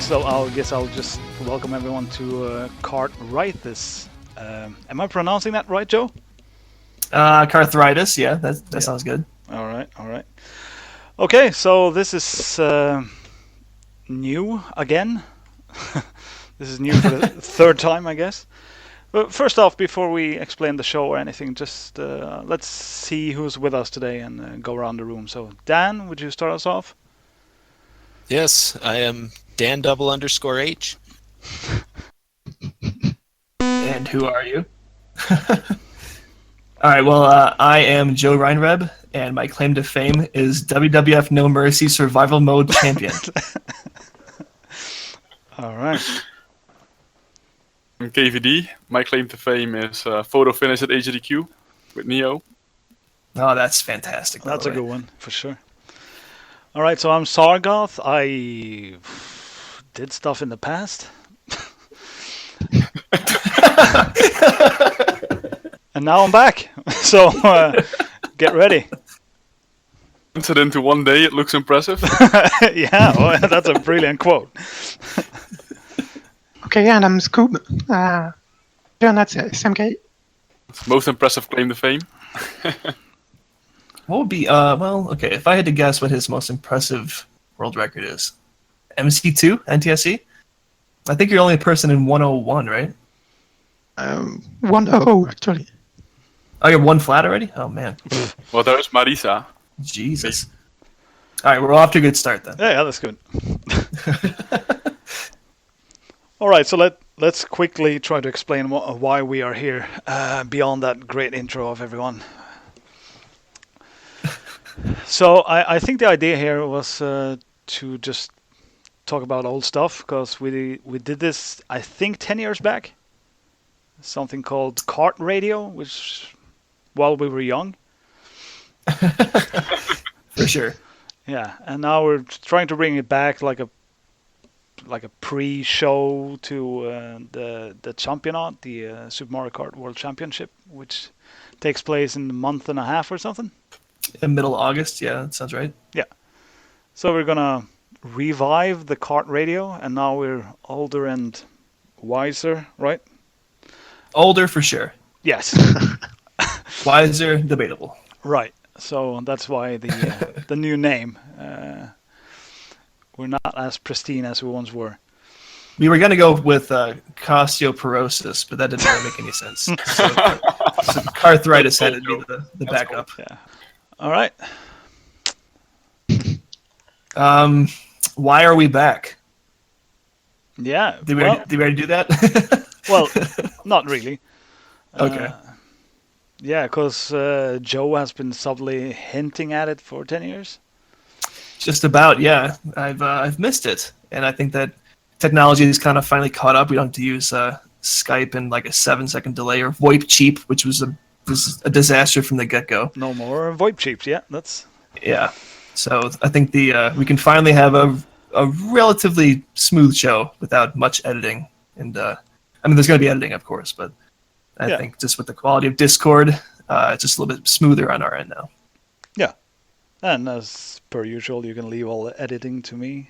So I guess I'll just welcome everyone to Cartwrightus. Am I pronouncing that right, Joe? Carthritis, yeah, that sounds good. All right, all right. Okay, so this is new again. This is new for the third time, I guess. But first off, before we explain the show or anything, just let's see who's with us today and go around the room. So, Dan, would you start us off? Yes, I am Dan_H. And who are you? All right, well, I am Joe Reinreb, and my claim to fame is WWF No Mercy Survival Mode Champion. All right. I'm KVD. My claim to fame is photo finish at HDQ with Neo. Oh, that's fantastic. That's a good one, for sure. All right, so I'm Sargoth. I did stuff in the past. And now I'm back. So get ready. It into one day, it looks impressive. Yeah, well, that's a brilliant quote. Okay, and I'm Scoob. John at SMK. Most impressive claim to fame. What would be, okay, if I had to guess what his most impressive world record is. MC2, NTSC? I think you're only a person in 101, right? 100, actually. Oh, you're one flat already? Oh, man. Well, there's Marisa. Jesus. All right, we're off to a good start then. Yeah, that's good. All right, so let's quickly try to explain why we are here, beyond that great intro of everyone. So I think the idea here was to just talk about old stuff, because we did this, I think, 10 years back. Something called Cart Radio, which, while we were young. For sure. Yeah, and now we're trying to bring it back like a pre-show to the championat, the Super Mario Kart World Championship, which takes place in a month and a half or something. In middle of August, yeah, that sounds right. Yeah. So we're gonna revive the Kart Radio, and now we're older and wiser, right? Older for sure. Yes. Wiser, debatable. Right. So that's why the new name. We're not as pristine as we once were. We were going to go with Costeoporosis, but that didn't really make any sense. So Carthritis had to be the backup. Cool. Yeah. All right. Why are we back? Yeah. Did we already do that? Well, not really. Okay. Yeah, because Joe has been subtly hinting at it for 10 years. Just about, yeah. I've missed it, and I think that technology is kind of finally caught up. We don't have to use Skype and like a 7-second delay, or VoIP cheap, which was a disaster from the get-go. No more VoIP cheaps, yeah. Yeah. So I think we can finally have a relatively smooth show without much editing, and I mean, there's going to be editing, of course, but I think just with the quality of Discord, it's just a little bit smoother on our end now. Yeah. And as per usual, you can leave all the editing to me.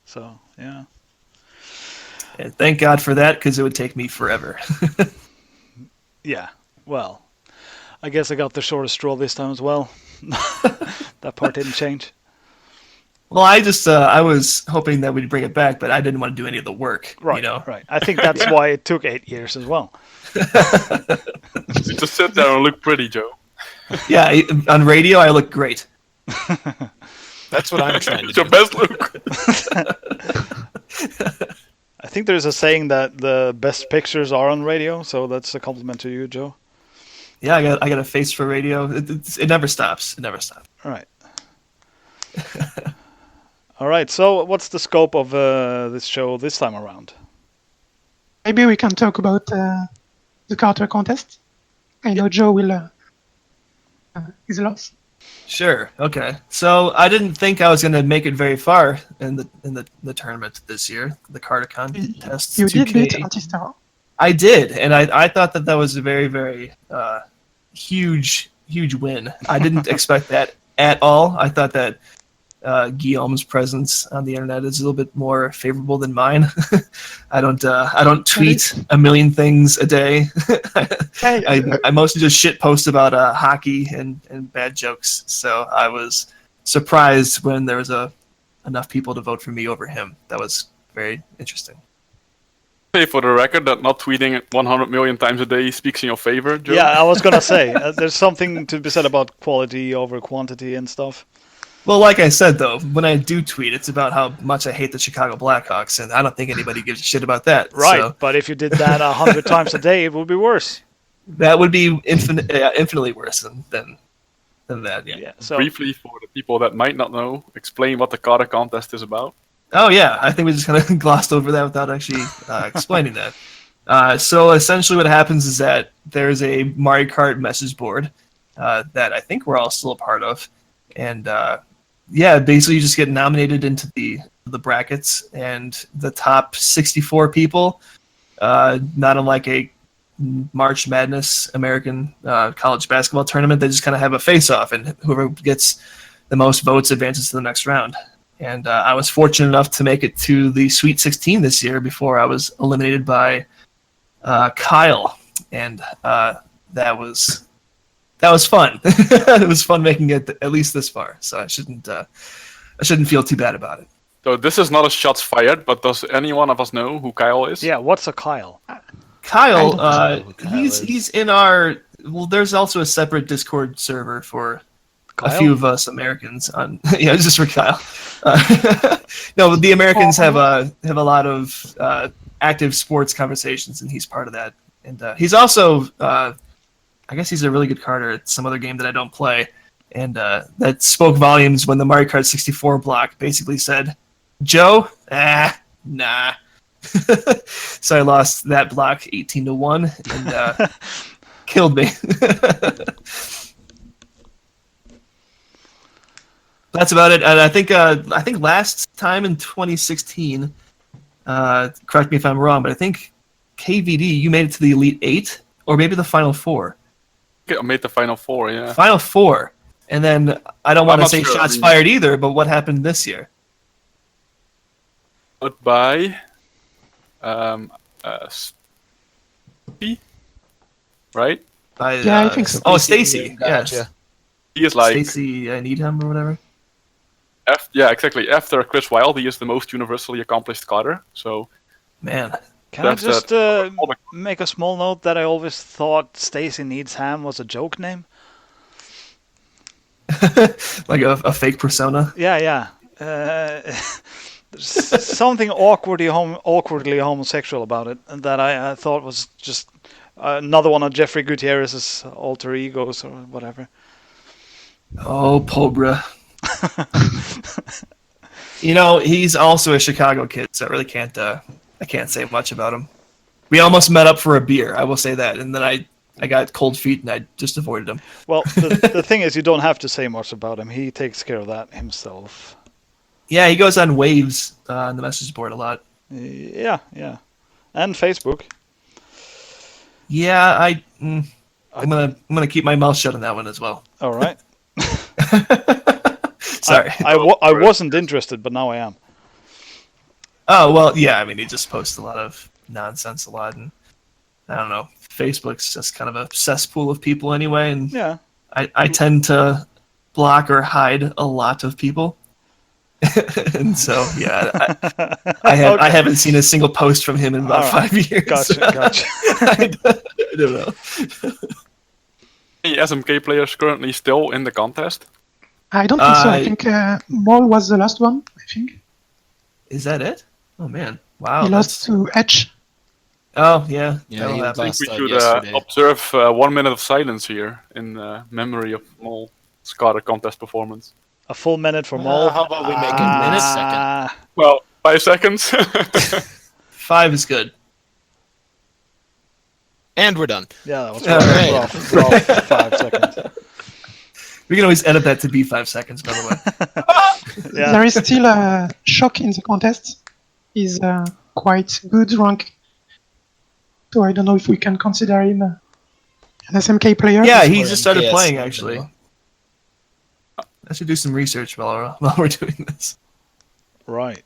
So, yeah. And thank God for that, because it would take me forever. Yeah. Well, I guess I got the shortest straw this time as well. That part didn't change. Well, I was hoping that we'd bring it back, but I didn't want to do any of the work. Right, you know? Right. I think that's why it took 8 years as well. You just sit there and look pretty, Joe. Yeah, on radio, I look great. That's what I'm trying to It's do. your best look. I think there's a saying that the best pictures are on radio, so that's a compliment to you, Joe. Yeah, I got a face for radio. It never stops. It never stops. All right. All right, so what's the scope of this show this time around? Maybe we can talk about the Carter contest. I know Joe will his loss. Sure. Okay. So I didn't think I was going to make it very far in the tournament this year, the Carter contest. You 2K. did beat Antistar. I did, and I thought that was a very, very huge win. I didn't expect that at all. I thought that Guillaume's presence on the internet is a little bit more favorable than mine. I don't tweet a million things a day. I mostly just shit post about hockey and bad jokes. So I was surprised when there was enough people to vote for me over him. That was very interesting. Say for the record that not tweeting 100 million times a day speaks in your favor, Joe. Yeah, I was gonna say there's something to be said about quality over quantity and stuff. Well, like I said, though, when I do tweet, it's about how much I hate the Chicago Blackhawks, and I don't think anybody gives a shit about that. Right, So but if you did that 100 times a day, it would be worse. that would be infinitely worse than that. Yeah. So Briefly, for the people that might not know, explain what the Carter contest is about. Oh yeah, I think we just kind of glossed over that without actually explaining that. So essentially, what happens is that there's a Mario Kart message board that I think we're all still a part of, and basically you just get nominated into the brackets, and the top 64 people, not unlike a March Madness American college basketball tournament, they just kind of have a face-off, and whoever gets the most votes advances to the next round. And I was fortunate enough to make it to the Sweet 16 this year before I was eliminated by Kyle, and that was fun. It was fun making it at least this far, so I shouldn't feel too bad about it. So this is not a shots fired, but does any one of us know who Kyle is? yeah, what's a Kyle? Kyle, know who Kyle is. he's in our. Well, there's also a separate Discord server for Kyle? a few of us Americans on. Yeah, it's just for Kyle. No, the Americans have a lot of active sports conversations, and he's part of that. And he's also, I guess, he's a really good carder at some other game that I don't play. And that spoke volumes when the Mario Kart 64 block basically said, "Joe, nah." So I lost that block 18-1 and killed me. That's about it. And I think last time in 2016, correct me if I'm wrong, but I think KVD, you made it to the Elite 8 or maybe the Final 4. I made the Final Four, yeah. Final 4. And then I don't want to not say sure. shots fired either, but what happened this year? But by Stevie, right? By, Yeah, I think so. Oh, Stacy. Gotcha. Yes. He is like Stacy Needham or whatever. yeah, exactly. After Chris Wilde, he is the most universally accomplished carder. So Man. Can I That's just that. make a small note that I always thought Stacy Needs Ham was a joke name? Like a fake persona. Yeah. There's something awkwardly homosexual about it that I thought was just another one of Jeffrey Gutierrez's alter egos or whatever. Oh, Pobra. He's also a Chicago kid, so I really can't say much about him. We almost met up for a beer, I will say that, and then I got cold feet and I just avoided him. Well, the thing is, you don't have to say much about him. He takes care of that himself. Yeah, he goes on waves on the message board a lot. Yeah. And Facebook. Yeah, I'm gonna keep my mouth shut on that one as well. All right. Sorry. I wasn't interested, but now I am. Oh well, yeah. I mean, he just posts a lot of nonsense a lot, and I don't know. Facebook's just kind of a cesspool of people anyway, and Yeah. I tend to block or hide a lot of people. And so, yeah, I haven't seen a single post from him in about All right. 5 years. Gotcha. I don't know. any SMK players currently still in the contest? I don't think so. I think Maul was the last one, I think. Is that it? Oh, man. Wow. He lost to Edge. Oh, yeah. Yeah, That'll he happen. I lost think we that should yesterday. observe 1 minute of silence here in memory of Mol Carter contest performance. A full minute for Mol. How about we make it minute second? Well, 5 seconds. 5 is good. And we're done. Yeah, that was All right. rough 5 seconds. We can always edit that to be 5 seconds, by the way. Yeah. There is still a Shock in the contest. He's quite good rank. So I don't know if we can consider him an SMK player. Yeah, he Or just started MKS playing, in actually. general. I should do some research while we're doing this. Right.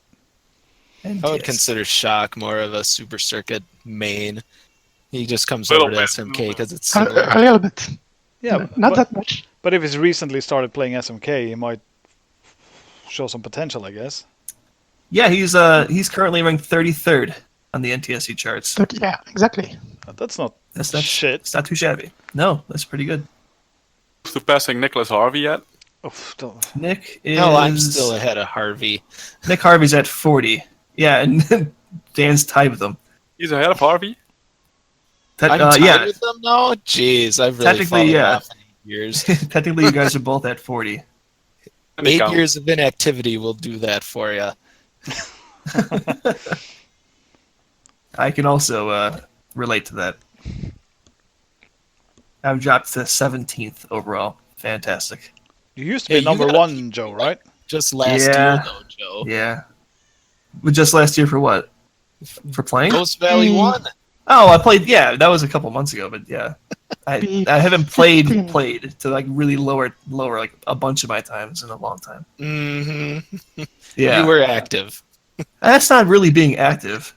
And I would yes. consider Shock more of a Super Circuit main. He just comes Little over to bit, SMK little bit. because it's similar. A little bit. Yeah, Not but, that much. but if he's recently started playing SMK, he might show some potential, I guess. Yeah, he's currently ranked 33rd on the NTSC charts. But yeah, exactly. That's not That's shit. It's not too shabby. No, that's pretty good. To passing Nicholas Harvey yet? Oof, don't- Nick is. No, I'm still ahead of Harvey. Nick Harvey's at 40. Yeah, and Dan's tied with him. He's ahead of Harvey? I'm tied yeah, with them now? Jeez, I've really Technically, fallen yeah. off in 8 years. technically you guys are both at 40. Any 8 count. years of inactivity will do that for you. I can also relate to that. I've dropped to 17th overall. Fantastic. You used to Hey, be you number gotta one, keep Joe, going. right? Just last Yeah. year, though, Joe. Yeah. But just last year for what? For playing? Ghost Valley won. Oh, I played. Yeah, that was a couple months ago. But yeah, I haven't played 15. to like really lower like a bunch of my times in a long time. Mm-hmm. Yeah, You were active. that's not really being active.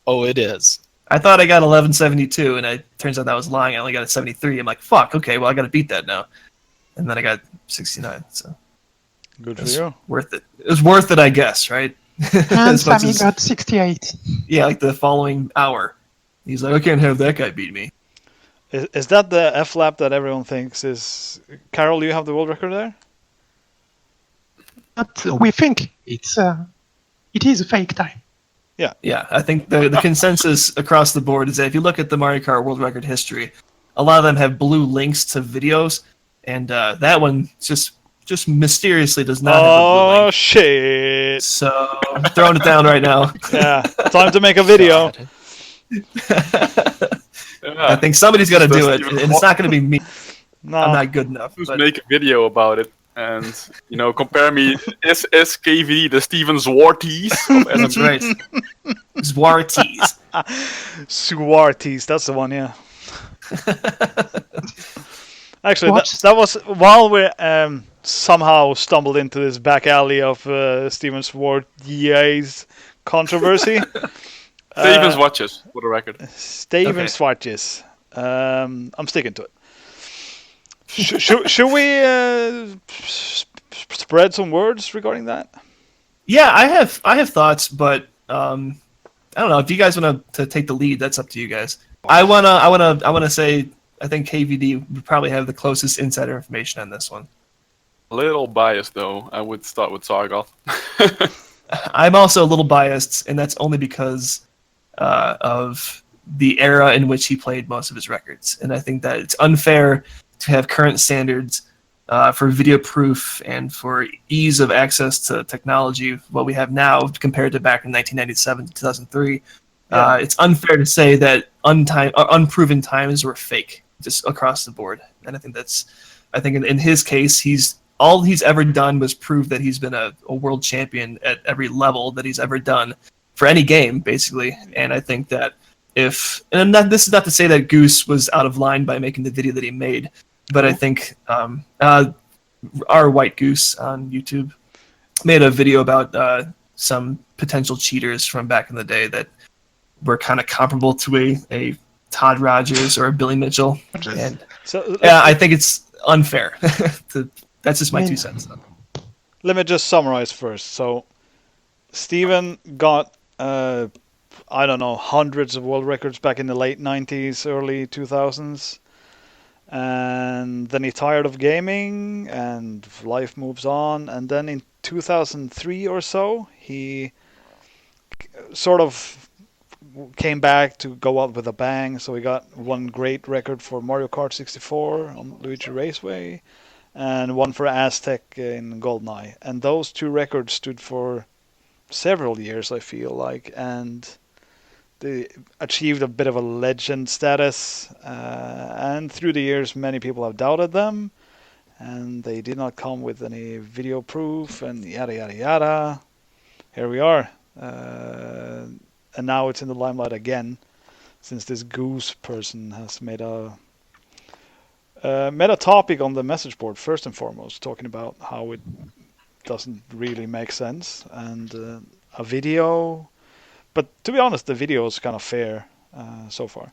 Oh, it is. I thought I got 1172, and it turns out that was lying. I only got a 73. I'm like, fuck. Okay, well I got to beat that now. And then I got 69. So Good it for was you. worth it. It was worth it, I guess, right? And As much Sammy as- got 68. yeah, like the following hour, he's like, I can't have that guy beat me. Is that the F lap that everyone thinks is? Carol, you have the world record there. But we think it is a fake time. Yeah, I think the consensus across the board is that if you look at the Mario Kart World Record history, a lot of them have blue links to videos, and that one just mysteriously does not have a blue Oh link. shit! So I'm throwing it down right now. Yeah, time to make a video. God. I think somebody's got to Just do it, even and it's not going to be me. No, I'm not good enough. Just But make a video about it and, compare me. Is KVD the Steven Zwarties of that's SMK? right. Zwarties. Swarties, that's the one. Yeah. Actually, What? that was while we somehow stumbled into this back alley of Steven Swarties controversy. Steven's watches, for the record. Steven Okay. Swarties. I'm sticking to it. Should we spread some words regarding that? Yeah, I have thoughts, but I don't know if you guys want to take the lead. That's up to you guys. I wanna say I think KVD would probably have the closest insider information on this one. A little biased, though. I would start with Sargoth. I'm also a little biased, and that's only because of the era in which he played most of his records. And I think that it's unfair to have current standards for video proof and for ease of access to technology, what we have now compared to back in 1997 to 2003. Yeah. It's unfair to say that unproven times were fake just across the board. And I think in his case, all he's ever done was prove that he's been a world champion at every level that he's ever done for any game, basically. And I think that this is not to say that Goose was out of line by making the video that he made, but I think our White Goose on YouTube made a video about some potential cheaters from back in the day that were kind of comparable to a Todd Rogers or a Billy Mitchell. And So yeah, I think it's unfair. That's just my 2 cents. let me just summarize first. So, Steven got, I don't know, hundreds of world records back in the late 90s, early 2000s. And then he tired of gaming and life moves on. And then in 2003 or so, he sort of came back to go out with a bang. So he got one great record for Mario Kart 64 on Luigi Raceway, and one for Aztec in GoldenEye. And those two records stood for several years, I feel like, and they achieved a bit of a legend status. And through the years, many people have doubted them, and they did not come with any video proof, and yada yada yada. Here we are, and now it's in the limelight again, since this Goose person has made Meta topic on the message board first and foremost, talking about how it doesn't really make sense, and a video. But to be honest, the video is kind of fair so far.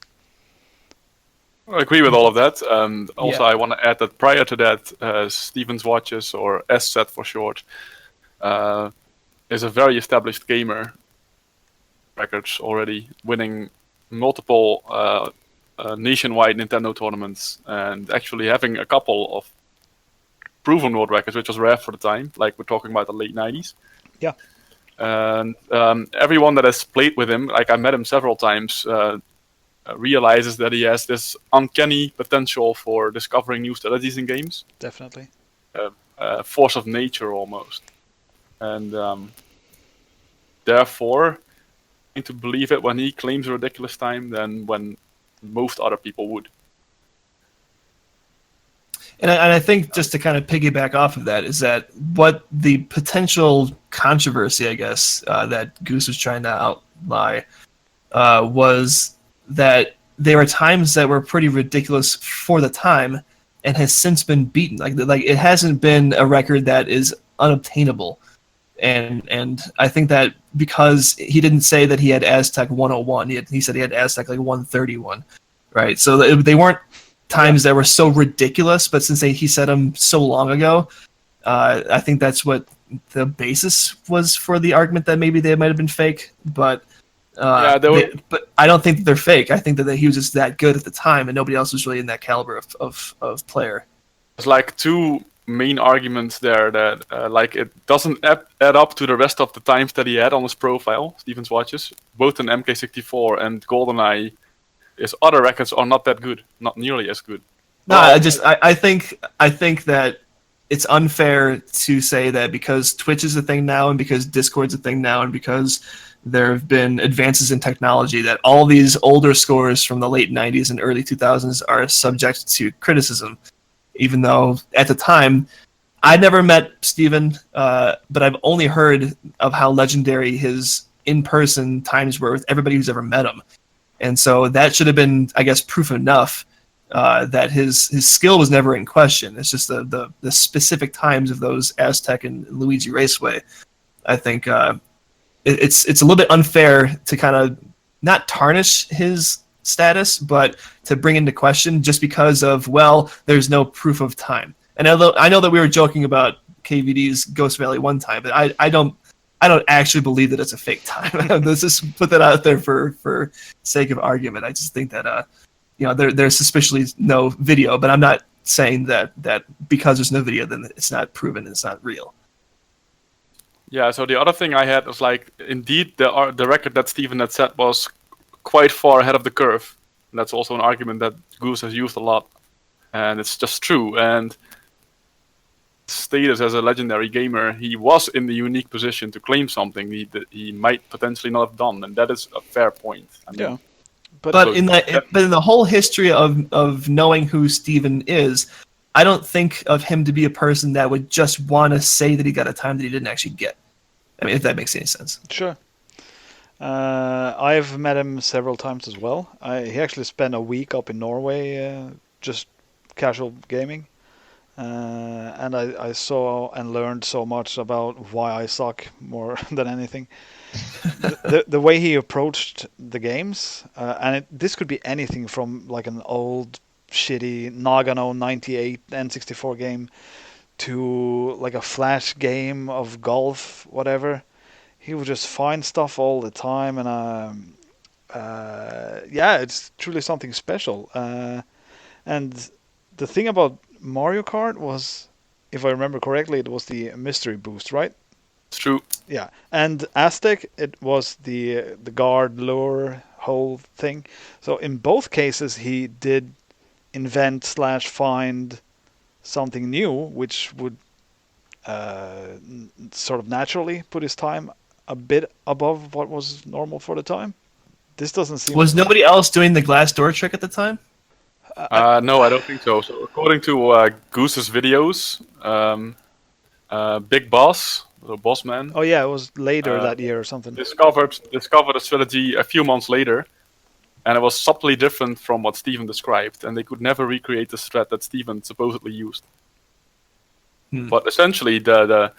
I agree with all of that. Also, Yeah. I want to add that prior to that, Stevens Watches, or SZ for short, is a very established gamer. Records already, winning multiple nationwide Nintendo tournaments, and actually having a couple of proven world records, which was rare for the time. Like, we're talking about the late 90s. Yeah. And everyone that has played with him, like I met him several times, realizes that he has this uncanny potential for discovering new strategies in games. Definitely. Force of nature almost. And therefore, I to believe it when he claims a ridiculous time than when most other people would. And I think just to kind of piggyback off of that is that what the potential controversy, I guess, that Goose was trying to outlie was that there were times that were pretty ridiculous for the time and has since been beaten. Like it hasn't been a record that is unobtainable. And I think that because he didn't say that he had Aztec 101, he said he had Aztec like 131, right? So they weren't times that were so ridiculous, but since he said them so long ago, I think that's what the basis was for the argument that maybe they might have been fake. But but I don't think that they're fake. I think that he was just that good at the time, and nobody else was really in that caliber of player. There's like two main arguments there that like it doesn't add up to the rest of the times that he had on his profile, Stevens Watches, both in MK64 and GoldenEye. His other records are not that good, not nearly as good. No, I think that it's unfair to say that because Twitch is a thing now, and because Discord's a thing now, and because there have been advances in technology, that all these older scores from the late 90s and early 2000s are subject to criticism. Even though at the time, I'd never met Steven, but I've only heard of how legendary his in-person times were with everybody who's ever met him. And so that should have been, I guess, proof enough that his skill was never in question. It's just the specific times of those Aztec and Luigi Raceway. I think it's a little bit unfair to kind of not tarnish his status, but to bring into question just because of, well, there's no proof of time. And I know that we were joking about KVD's Ghost Valley one time, but I don't actually believe that it's a fake time. Let's just put that out there for sake of argument. I just think that there's suspiciously no video, but I'm not saying that because there's no video, then it's not proven and it's not real. Yeah. So the other thing I had was like, indeed, the record that Steven had set was quite far ahead of the curve. And that's also an argument that Goose has used a lot, and it's just true. And status as a legendary gamer, he was in the unique position to claim something he might potentially not have done, and that is a fair point. I mean, Yeah, but in the whole history of knowing who Steven is, I don't think of him to be a person that would just want to say that he got a time that he didn't actually get. I mean, if that makes any sense. Sure. I've met him several times as well. He actually spent a week up in Norway, just casual gaming. And I saw and learned so much about why I suck more than anything. The way he approached the games, and this could be anything from like an old shitty Nagano 98 N64 game to like a flash game of golf, whatever. He would just find stuff all the time, and it's truly something special. And the thing about Mario Kart was, if I remember correctly, it was the mystery boost, right? it's true. Yeah, and Aztec, it was the guard lure whole thing. So in both cases, he did invent / find something new, which would sort of naturally put his time a bit above what was normal for the time. This doesn't seem... Was nobody else doing the glass door trick at the time? No, I don't think so. So according to Goose's videos, Big Boss, the boss man, Oh yeah, it was later that year or something. discovered the strategy a few months later, and it was subtly different from what Steven described, and they could never recreate the strat that Steven supposedly used. But essentially, the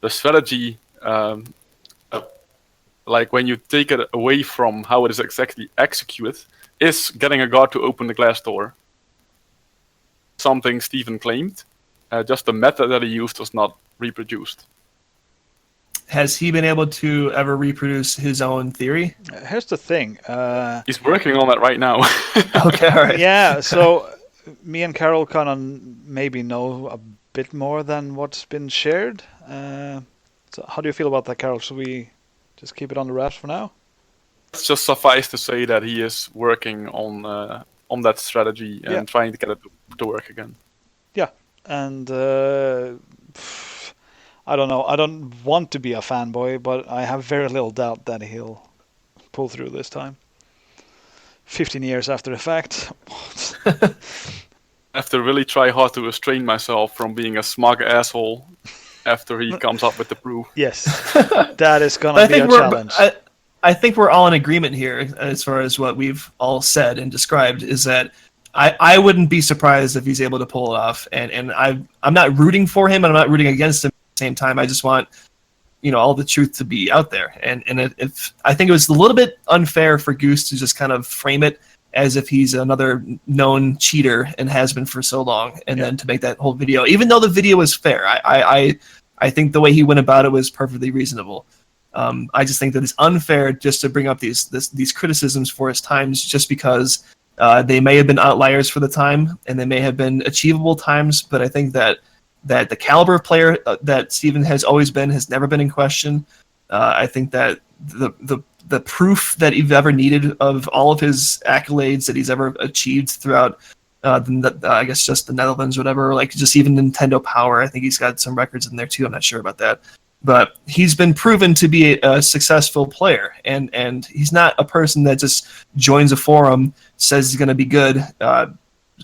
strategy, like when you take it away from how it is exactly executed, is getting a guard to open the glass door. Something Steven claimed. Just the method that he used was not reproduced. Has he been able to ever reproduce his own theory? Here's the thing. He's working on that right now. Okay, all right. Yeah, so me and Carol kind of maybe know a bit more than what's been shared. So how do you feel about that, Carol? Should we just keep it on the wraps for now? It's just suffice to say that he is working on that strategy and trying to get it to work again. Yeah, and I don't know. I don't want to be a fanboy, but I have very little doubt that he'll pull through this time. 15 years after the fact. I have to really try hard to restrain myself from being a smug asshole after he comes up with the proof. Yes, that is going to be a challenge. I think we're all in agreement here as far as what we've all said and described is that I wouldn't be surprised if he's able to pull it off. And I'm not rooting for him and I'm not rooting against him at the same time. I just want, all the truth to be out there. And if I think it was a little bit unfair for Goose to just kind of frame it as if he's another known cheater and has been for so long, and then to make that whole video, even though the video was fair, I think the way he went about it was perfectly reasonable. I just think that it's unfair just to bring up these criticisms for his times just because they may have been outliers for the time and they may have been achievable times, but I think that the caliber of player that Steven has always been has never been in question. I think that the proof that he's ever needed of all of his accolades that he's ever achieved throughout, I guess just the Netherlands, whatever, like just even Nintendo Power. I think he's got some records in there too. I'm not sure about that, but he's been proven to be a successful player, and he's not a person that just joins a forum, says he's going to be good,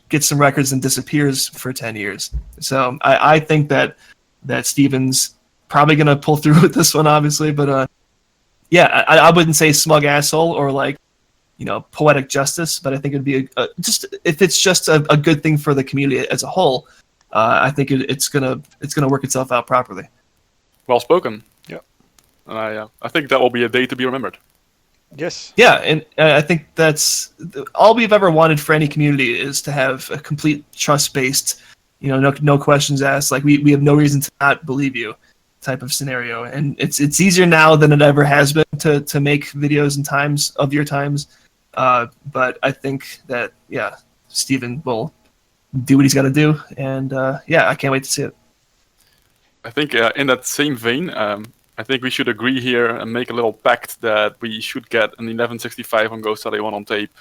gets some records and disappears for 10 years. So I think that Steven's probably going to pull through with this one, obviously, but I wouldn't say smug asshole or like, poetic justice, but I think it'd be just if it's just a good thing for the community as a whole. I think it's gonna work itself out properly. Well spoken. Yeah. And I think that will be a day to be remembered. Yes. Yeah, and I think that's all we've ever wanted for any community is to have a complete trust-based, no questions asked. Like we have no reason to not believe you type of scenario, and it's easier now than it ever has been to make videos in times of your times. But I think that Steven will do what he's got to do, and I can't wait to see it. I think in that same vein, I think we should agree here and make a little pact that we should get an 1165 on Ghost Study 1 on tape.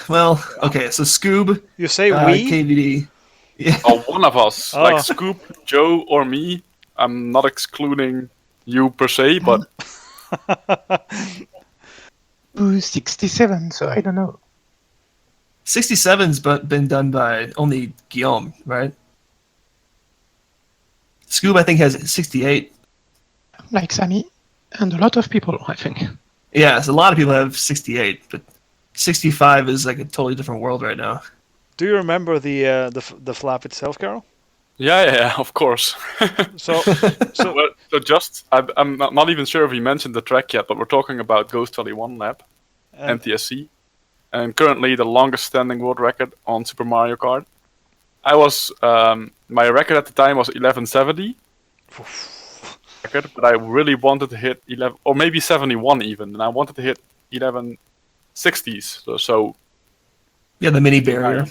Well, okay, so Scoob, You say we? KVD. Yeah. Or one of us, like Scoop, Joe, or me. I'm not excluding you per se, but Ooh, 67, so I don't know. 67's been done by only Guillaume, right? Scoob, I think, has 68. Like Sammy, and a lot of people, I think. Yeah, so a lot of people have 68, but 65 is like a totally different world right now. Do you remember the flap itself, Carol? yeah, of course. So I'm not even sure if we mentioned the track yet, but we're talking about Ghost Study 1 Lab, NTSC, and currently the longest standing world record on Super Mario Kart. I was my record at the time was 1170 record, but I really wanted to hit 11 or maybe 71 even, and I wanted to hit 1160s. So yeah, the mini barrier.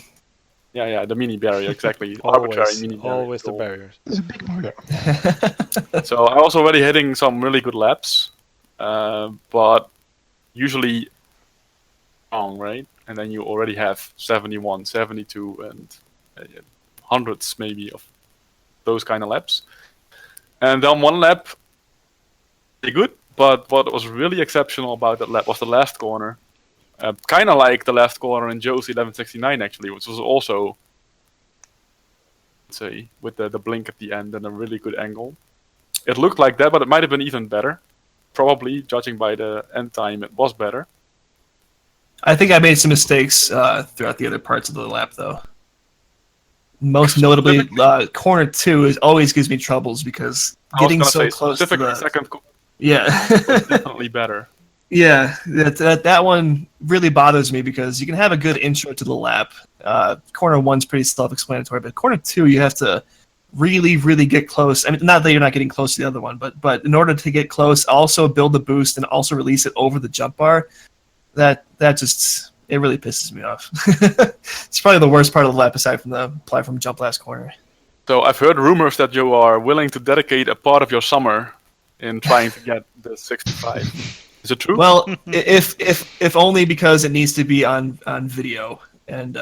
Yeah, the mini barrier, exactly. Arbitrary mini barrier. Always the barriers. It's a big barrier. So I was already hitting some really good laps, but usually wrong, right? And then you already have 71, 72, and hundreds maybe of those kind of laps. And then one lap, pretty good, but what was really exceptional about that lap was the last corner. Kind of like the last corner in Joe's 1169 actually, which was also, let's say, with the blink at the end and a really good angle. It looked like that, but it might have been even better. probably, judging by the end time, it was better. I think I made some mistakes throughout the other parts of the lap, though. Most notably, corner 2 always gives me troubles because getting so close to specifically the second yeah was definitely better. yeah that one really bothers me because you can have a good intro to the lap. Corner 1's pretty self-explanatory, but corner 2 you have to really get close. I mean, not that you're not getting close to the other one, but in order to get close, also build the boost and also release it over the jump bar. That just it really pisses me off. It's probably the worst part of the lap aside from the platform jump last corner. So I've heard rumors that you are willing to dedicate a part of your summer in trying to get the 65. Is it true? Well, if only because it needs to be on video. And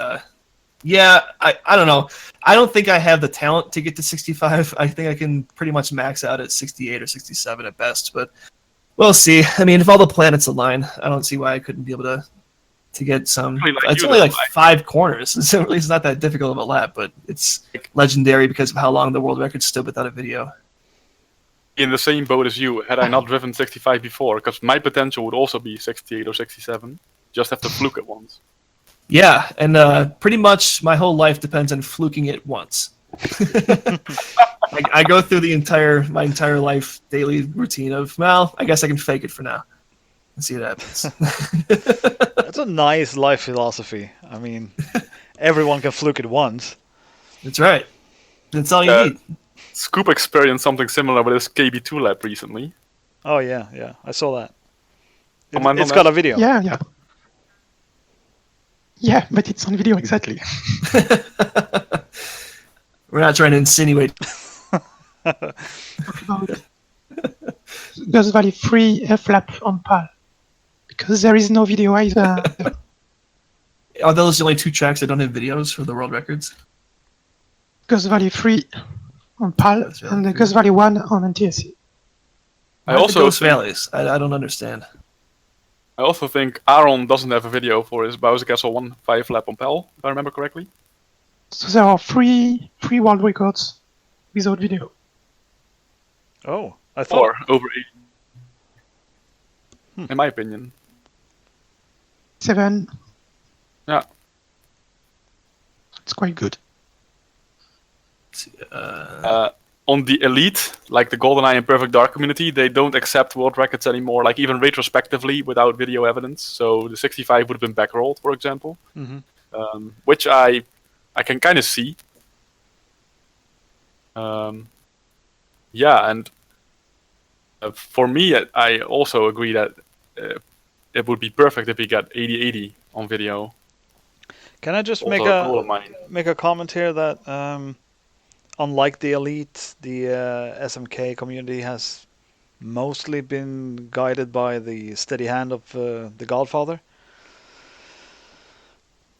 yeah, I don't know. I don't think I have the talent to get to 65. I think I can pretty much max out at 68 or 67 at best. But we'll see. I mean, if all the planets align, I don't see why I couldn't be able to get some. It's only like 5 corners, so at least it's not that difficult of a lap. But it's legendary because of how long the world record stood without a video. In the same boat as you, had I not driven 65 before, because my potential would also be 68 or 67. Just have to fluke it once. Yeah, and pretty much my whole life depends on fluking it once. I go through my entire life daily routine of, well, I guess I can fake it for now and see what happens. That's a nice life philosophy. I mean, everyone can fluke it once. That's right. That's all you need. Scoop experienced something similar with his KB2 lap recently. Oh yeah, I saw that. Comment It's on got that? a video. Yeah. Yeah, but it's on video exactly. We're not trying to insinuate. About Ghost Valley 3 flap on PAL. Because there is no video either. Are those the only 2 tracks that don't have videos for the world records? Ghost Valley 3 on PAL That's really and the cool. Ghost Valley 1 on NTSC. I Why also the Ghost think- Valleys. I don't understand. I also think Aaron doesn't have a video for his Bowser Castle 1 5 lap on PAL, if I remember correctly. So there are three world records without video. Oh, I thought. Or over 80. In my opinion. 7. Yeah. It's quite good. On the Elite, like the GoldenEye and Perfect Dark community, they don't accept world records anymore, like even retrospectively without video evidence. So the 65 would have been backrolled, for example. Mm-hmm. Which I can kind of see. Yeah, and for me, I also agree that it would be perfect if we got 80-80 on video. Can I just Also a goal of mine. make a comment here that unlike the Elite, the SMK community has mostly been guided by the steady hand of the Godfather.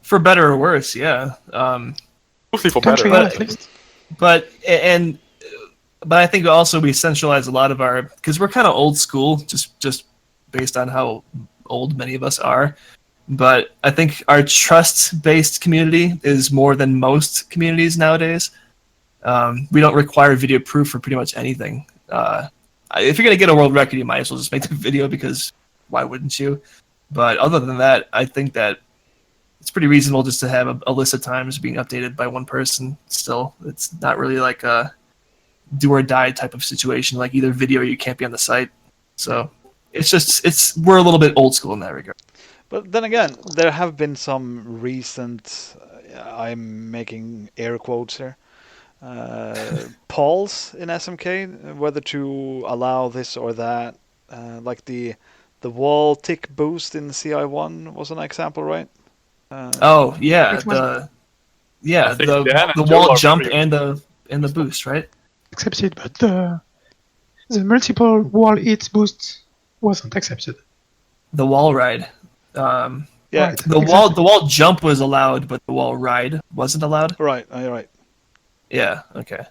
For better or worse, yeah. Mostly for Country better. at least. But I think also we centralize a lot of our, because we're kind of old school, just based on how old many of us are. But I think our trust-based community is more than most communities nowadays. We don't require video proof for pretty much anything. If you're gonna get a world record, you might as well just make the video, because why wouldn't you? But other than that, I think that it's pretty reasonable just to have a list of times being updated by one person. Still, it's not really like a do or die type of situation, like either video or you can't be on the site. So we're a little bit old school in that regard. But then again, there have been some recent, I'm making air quotes here, polls in SMK, whether to allow this or that. Like the wall tick boost in CI1 was an example, right? Oh yeah, Which one? I think Dan the and Joe wall are jump pretty- and the boost, right? Accepted, but the multiple wall hits boost wasn't accepted. The wall ride. Yeah, Right. The Exactly. wall jump was allowed, but the wall ride wasn't allowed. right, you're right. Yeah. Okay.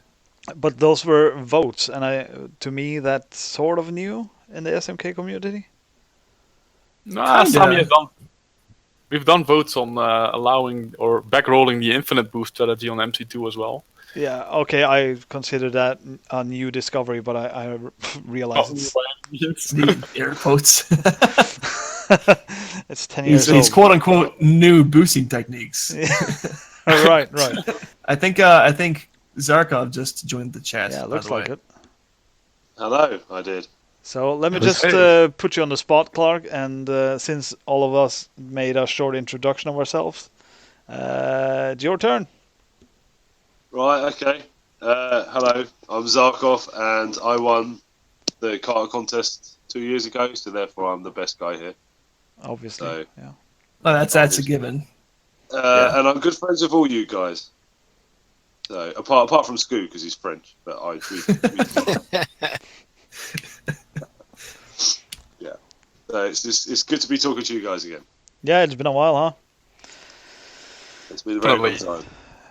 But those were votes, and to me, that's sort of new in the SMK community. Nah, Kinda. Sami has done. We've done votes on allowing or backrolling the infinite boost strategy on MC2 as well. Yeah, okay, I consider that a new discovery, but I realize it's The air quotes. It's 10 years he's old. quote unquote new boosting techniques. Right. I think Zarkov just joined the chat. Yeah, by looks the like way. it. Hello, I did. So let me Let's just put you on the spot, Clark, and since all of us made a short introduction of ourselves, it's your turn. Right, okay. Hello, I'm Zarkov, and I won the Carter contest 2 years ago, so therefore I'm the best guy here. Obviously, So- yeah. Oh, that's a given. Yeah. And I'm good friends with all you guys. So apart from Scoo, because he's French, but yeah. So it's good to be talking to you guys again. Yeah, it's been a while, huh? It's been a very long Probably. time.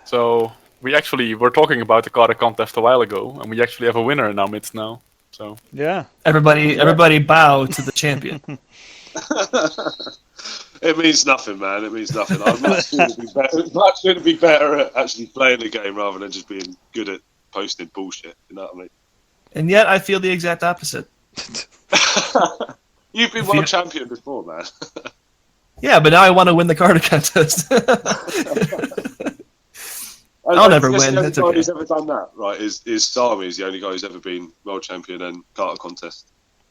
So we actually were talking about the Carter contest a while ago, and we actually have a winner in our midst now. So Yeah. Everybody bow to the champion. It means nothing, man. It means nothing. I'd much sooner be better at actually playing the game rather than just being good at posting bullshit. You know what I mean? And yet I feel the exact opposite. You've been world champion before, man. Yeah, but now I want to win the Carter contest. I'll never win. The only That's guy okay. who's ever done that, right, is Sami is the only guy who's ever been world champion and Carter contest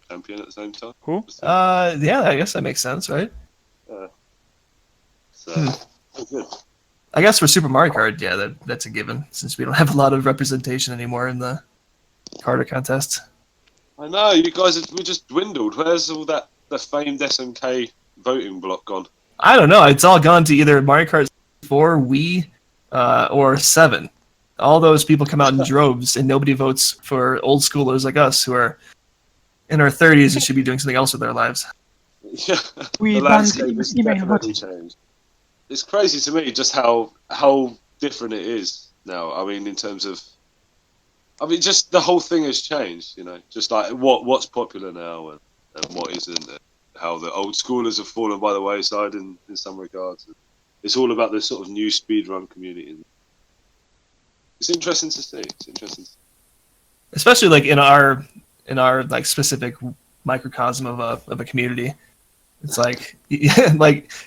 champion at the same time. Who? Yeah, I guess that makes sense, right? So, good. I guess for Super Mario Kart, yeah, that's a given, since we don't have a lot of representation anymore in the Carter contest. I know, you guys, we just dwindled. Where's all the famed SMK voting block gone? I don't know. It's all gone to either Mario Kart 4, Wii, or 7. All those people come out in droves, and nobody votes for old schoolers like us who are in our 30s and should be doing something else with their lives. Yeah, We the banned landscape has email definitely voting. changed. It's crazy to me just how different it is now. I mean, in terms of, just the whole thing has changed. You know, just like what's popular now and what isn't. And how the old schoolers have fallen by the wayside in some regards. It's all about this sort of new speedrun community. It's interesting to see. Especially like in our like specific microcosm of a community. It's like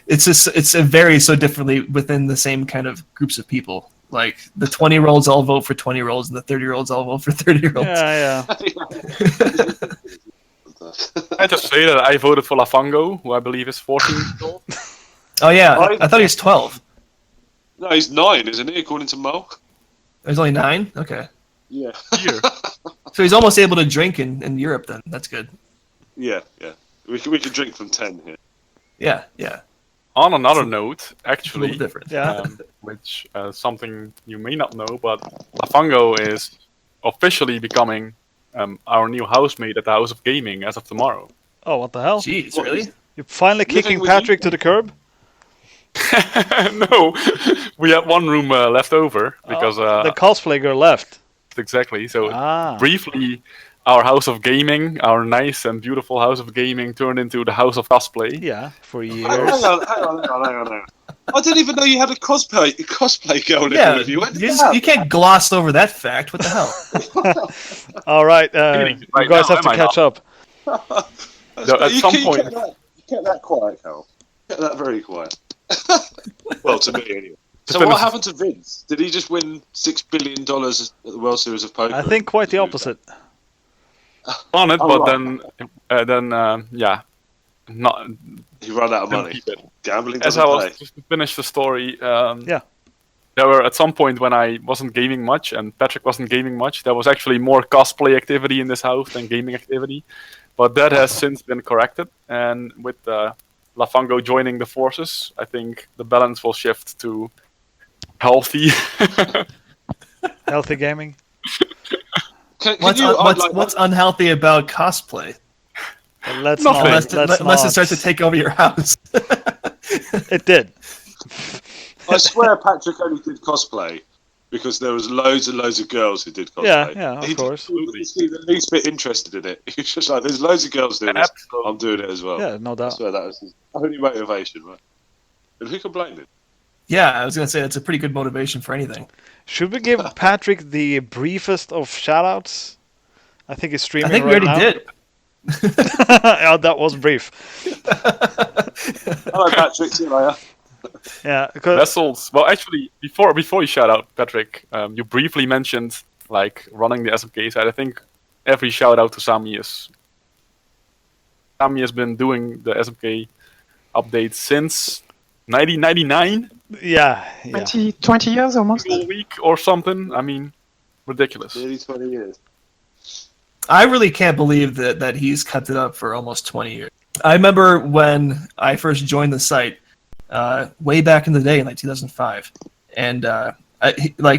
it's a varies so differently within the same kind of groups of people. Like the 20-year-olds all vote for 20-year-olds and the 30-year-olds all vote for 30-year-olds. Yeah. I just say that I voted for Lafango, who I believe is 14 years old. Oh yeah, I thought he was 12. No, he's 9, isn't he? According to Mo. There's only 9? Okay. Yeah. Here. So he's almost able to drink in Europe then. That's good. Yeah. We could drink from 10 here. Yeah. On another note, It's a actually, little different. Yeah. which something you may not know, but Lafango is officially becoming our new housemate at the House of Gaming as of tomorrow. Oh, what the hell? Jeez, really? You're finally Living kicking with Patrick you. to the curb? No, we had one room left over because The cosplay girl left. exactly. So Ah. briefly, our House of Gaming, our nice and beautiful House of Gaming, turned into the House of Cosplay. Yeah, for Hang years. on. I didn't even know you had a cosplay girl living Yeah, with you. When did you, that just, you happen? can't gloss over that fact. What the hell? All right, Kidding, you right guys now, have to am I catch up. At some point, You kept that quiet, Carl. Kept that very quiet. Well, to me, anyway. So finish- what happened to Vince? Did he just win $6 billion at the World Series of Poker? I think quite the opposite. on it, Oh, but right. then not He ran out of didn't money. keep it. Gambling As doesn't I was pay. just to finish the story, Yeah. there were at some point when I wasn't gaming much and Patrick wasn't gaming much, there was actually more cosplay activity in this house than gaming activity. But that has since been corrected, and with Lafango joining the forces, I think the balance will shift to healthy. Healthy gaming. Can What's, you, what's unhealthy about cosplay? But let's Nothing. not. Unless it starts to take over your house. It did. I swear Patrick only did cosplay because there was loads and loads of girls who did cosplay. Yeah, of He course. didn't seem the least bit interested in it. He was just like, there's loads of girls doing this. Absolutely. I'm doing it as well. Yeah, no I doubt. swear that was his only motivation, right? And who can blame him? Yeah, I was gonna say that's a pretty good motivation for anything. Should we give Patrick the briefest of shoutouts? I think he's I streaming think we right already now. did. Yeah, that was brief. Hello, Patrick. See you later. Yeah, because Vessels. Well, actually, before you shout out, Patrick, you briefly mentioned like running the SMK side. I think every shout out to Sami is. Sami has been doing the SMK updates since 1999, yeah. 20 years almost. single week or something. I mean, ridiculous. Nearly 20 years. I really can't believe that he's kept it up for almost 20 years. I remember when I first joined the site, way back in the day, in like 2005, and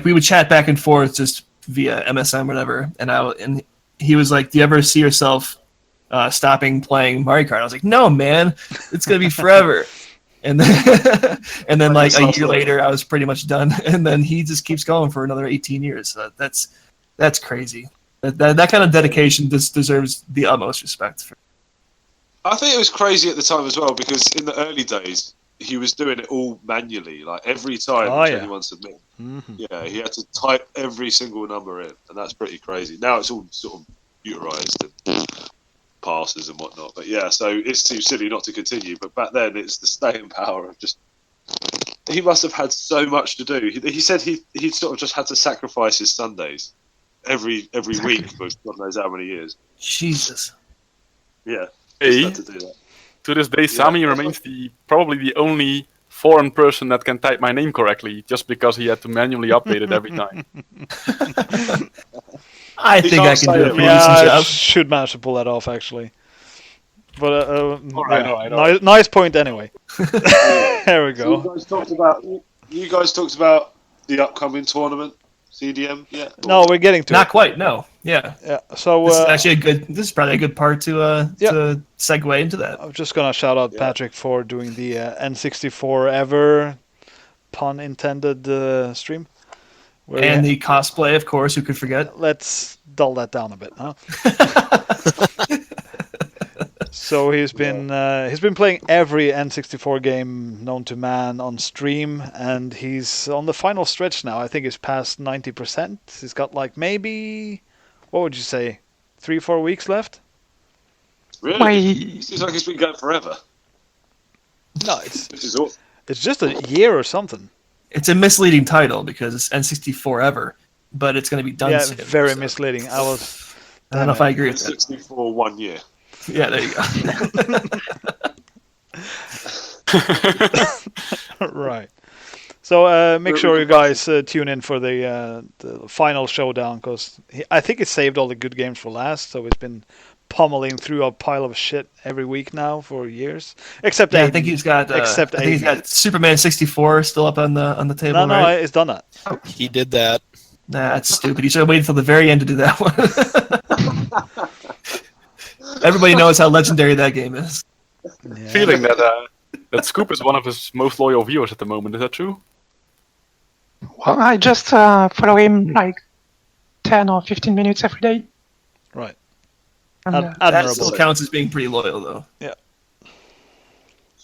we would chat back and forth just via MSN, whatever. And he was like, "Do you ever see yourself stopping playing Mario Kart?" I was like, "No, man, it's gonna be forever." And then like a year later, I was pretty much done. And then he just keeps going for another 18 years. So that's crazy. That kind of dedication deserves the utmost respect. I think it was crazy at the time as well because in the early days he was doing it all manually, like every time anyone submitted. Mm-hmm. Yeah, he had to type every single number in, and that's pretty crazy. Now it's all sort of computerized and passes and whatnot. But yeah, so it's too silly not to continue. But back then, it's the staying power of just. He must have had so much to do. He said he sort of just had to sacrifice his Sundays every week for God knows how many years. Jesus. Yeah. Hey, Had to do that. to this day, Sami remains probably the only foreign person that can type my name correctly, just because he had to manually update it every time. I think I can do a pretty decent I job. should manage to pull that off actually. But I know. Nice point anyway. There we So go. you guys talked about the upcoming tournament, CDM. Yeah. No, we're getting to Not it. quite. No. Yeah. Yeah. So This is actually this is probably a good part to segue into that. I'm just gonna shout out Patrick for doing the N64 ever, pun intended, stream. Where And the cosplay, of course. Who could forget? let's dull that down a bit, huh? So he's been playing every N64 game known to man on stream, and he's on the final stretch now. I think he's past 90%. He's got like maybe, what would you say, 3-4 weeks left? Really? Seems like it's been going forever. No, Which is awesome. it's just a year or something. It's a misleading title because it's N64 ever, but it's going to be done Yeah, soon. very so. misleading. I don't know if I agree with that. 64 1 year. Yeah, there you go. Right. So make sure you guys tune in for the final showdown, because I think it saved all the good games for last. So it's been pummeling through a pile of shit every week now for years. Except Yeah, Aiden. I think he's got. I think he's got Superman 64 still up on the table. No, right? it's done that. He did that. Nah, that's stupid. You should have waited until the very end to do that one. Everybody knows how legendary that game is. Yeah. Feeling that Scoop is one of his most loyal viewers at the moment. Is that true? Well, I just follow him like 10 or 15 minutes every day. Right. And, That Admirable. still counts as being pretty loyal, though.